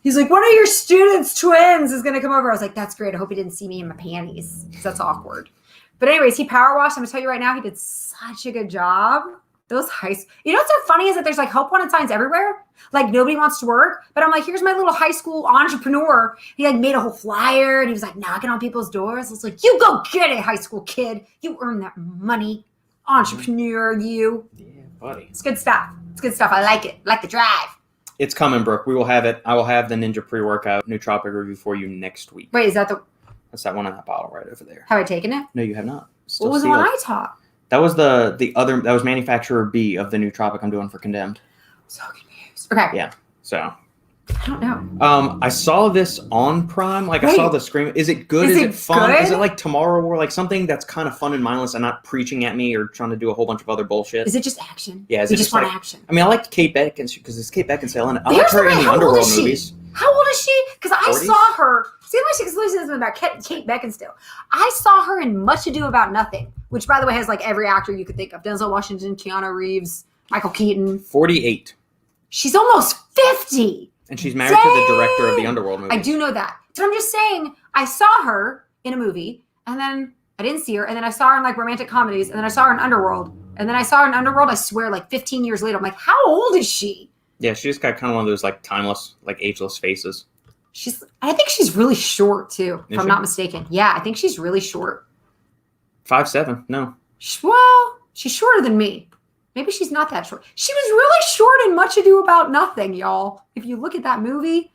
He's like, one of your students' twins is going to come over. I was like, that's great. I hope he didn't see me in my panties, because that's awkward. But anyways, he power washed. I'm going to tell you right now, he did such a good job. Those high school. You know what's so funny is that there's like help wanted signs everywhere. Like nobody wants to work. But I'm like, here's my little high school entrepreneur. He like made a whole flyer and he was like knocking on people's doors. I was like, you go get it, high school kid. You earn that money. Entrepreneur, you. Yeah, buddy. It's good stuff. It's good stuff. I like it. I like the drive. It's coming, Brooke. We will have it. I will have the Ninja pre-workout nootropic review for you next week. Wait, is that That's that one in that bottle right over there. Have I taken it? No, you have not. What was the one I taught? That was the other. That was manufacturer B of the nootropic I'm doing for Condemned. I'm so confused. Okay. Yeah. So. I don't know. I saw this on Prime. Like, I saw the screen. Is it good? Is it fun? Good? Is it like Tomorrow War? Like something that's kind of fun and mindless and not preaching at me or trying to do a whole bunch of other bullshit? Is it just action? Yeah. Is it just want action? I mean, I liked Kate Beckinsale because it's Kate Beckinsale and I like her in the Underworld movies. How old is she? Because I saw her. See, my listen is about Kate Beckinsale. I saw her in Much Ado About Nothing, which, by the way, has like every actor you could think of: Denzel Washington, Keanu Reeves, Michael Keaton. 48. She's almost 50. And she's married to the director of the Underworld movie. I do know that. So I'm just saying, I saw her in a movie, and then I didn't see her, and then I saw her in like romantic comedies, and then I saw her in Underworld, and then I saw her in Underworld, I swear, like 15 years later. I'm like, how old is she? Yeah, she's got kind of one of those like timeless, like ageless faces. I think she's really short too, if I'm not mistaken. Yeah, I think she's really short. 5'7", no. Well, she's shorter than me. Maybe she's not that short. She was really short in Much Ado About Nothing, y'all. If you look at that movie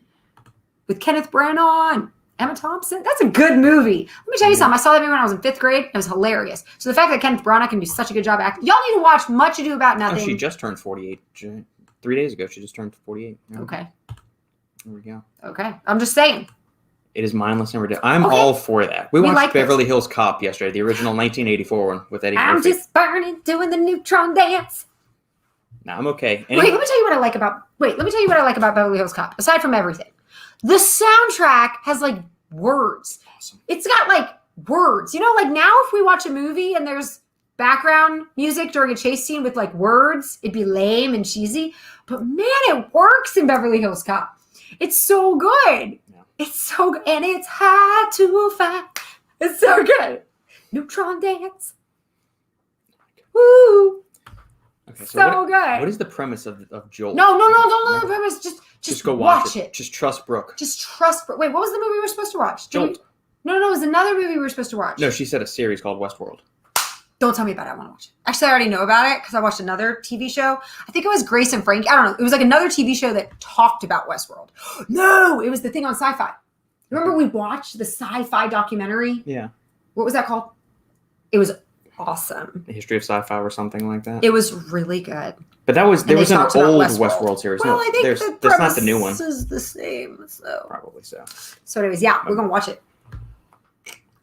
with Kenneth Branagh and Emma Thompson. That's a good movie. Let me tell you something. I saw that movie when I was in 5th grade. It was hilarious. So the fact that Kenneth Branagh can do such a good job acting. Y'all need to watch Much Ado About Nothing. Oh, she just turned 48. 3 days ago, she just turned 48. Yeah. Okay. There we go. Okay. I'm just saying. It is mindless and ridiculous. I'm all for that. We watched like Beverly Hills Cop yesterday, the original 1984 one with Eddie Murphy. I'm just burning, doing the neutron dance. No, I'm okay. Wait, let me tell you what I like about Beverly Hills Cop, aside from everything. The soundtrack has like words. Awesome. It's got like words. You know, like now if we watch a movie and there's background music during a chase scene with like words, it'd be lame and cheesy. But man, it works in Beverly Hills Cop. It's so good. Yeah. It's so good. And it's hard to find. It's so good. Neutron dance. Woo. Okay, so good. What is the premise of Joel? No, don't know the premise. Just go watch it. Just trust Brooke. Just trust Brooke. Wait, what was the movie we were supposed to watch? Joel. No, it was another movie we were supposed to watch. No, she said a series called Westworld. Don't tell me about it. I want to watch it. Actually, I already know about it because I watched another TV show. I think it was Grace and Frankie. I don't know. It was like another TV show that talked about Westworld. No, it was the thing on Sci-Fi. Remember we watched the sci-fi documentary? Yeah. What was that called? It was awesome. The History of Sci-Fi or something like that. It was really good. But there was an old Westworld series. Well, no, I think that's not the new one. Is the same. So probably so. So anyways, yeah, we're gonna watch it.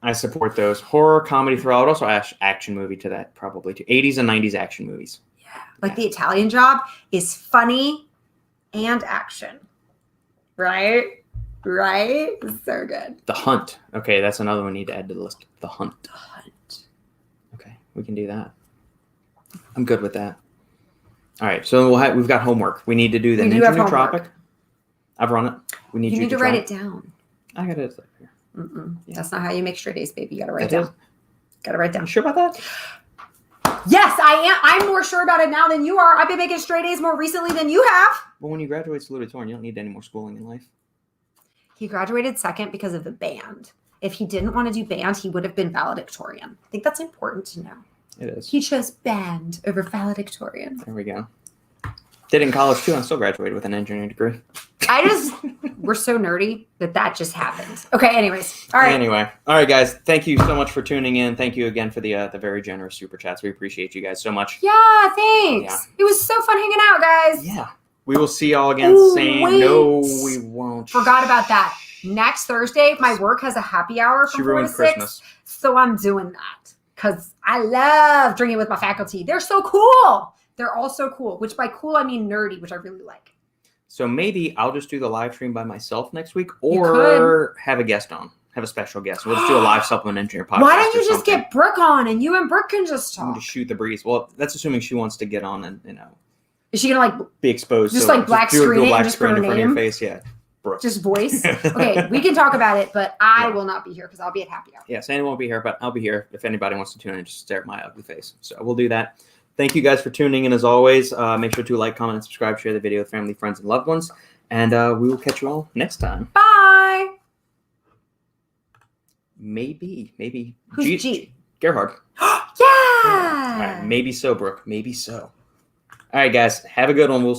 I support those. Horror, comedy, thrill. I would also add action movie to that probably too. 80s and 90s action movies. Yeah. Like The Italian Job is funny and action. Right? It's so good. The Hunt. Okay, that's another one we need to add to the list. The Hunt. The Hunt. Okay, we can do that. I'm good with that. All right, so we've got homework. We need to do the Ninja Nootropic. I've run it. We need you to write it down. I got it here. Yeah. That's not how you make straight A's, baby. You got to write it down. Got to write down. You sure about that? Yes, I am. I'm more sure about it now than you are. I've been making straight A's more recently than you have. Well, when you graduate salutatorian, you don't need any more schooling in life. He graduated second because of the band. If he didn't want to do band, he would have been valedictorian. I think that's important to know. It is. He chose band over valedictorian. There we go. Did it in college too. I still graduated with an engineering degree. We're so nerdy that just happened. Okay, anyways. All right. Anyway. All right, guys. Thank you so much for tuning in. Thank you again for the very generous super chats. We appreciate you guys so much. Yeah, thanks. Yeah. It was so fun hanging out, guys. Yeah. We will see y'all again soon. No, we won't. Forgot about that. Next Thursday, my work has a happy hour from 4 to 6. Christmas. So I'm doing that because I love drinking with my faculty. They're so cool. They're all so cool, which by cool, I mean nerdy, which I really like. So maybe I'll just do the live stream by myself next week or have a guest on. Have a special guest. We'll just do a live supplement engineer podcast. Why don't you just get Brooke on and you and Brooke can just talk? Just shoot the breeze. Well, that's assuming she wants to get on and, Is she going to be exposed? Just like black screen it and just put her in front of your name? face. Yeah. Brooke. Just voice? Okay, we can talk about it, but I will not be here because I'll be at happy hour. Yeah, Sandy won't be here, but I'll be here if anybody wants to tune in and just stare at my ugly face. So we'll do that. Thank you guys for tuning in as always. Make sure to like, comment, and subscribe, share the video with family, friends, and loved ones. And we will catch you all next time. Bye. Maybe. Who's G? Gerhard. Yeah. All right, maybe so, Brooke. Maybe so. All right, guys. Have a good one. We'll see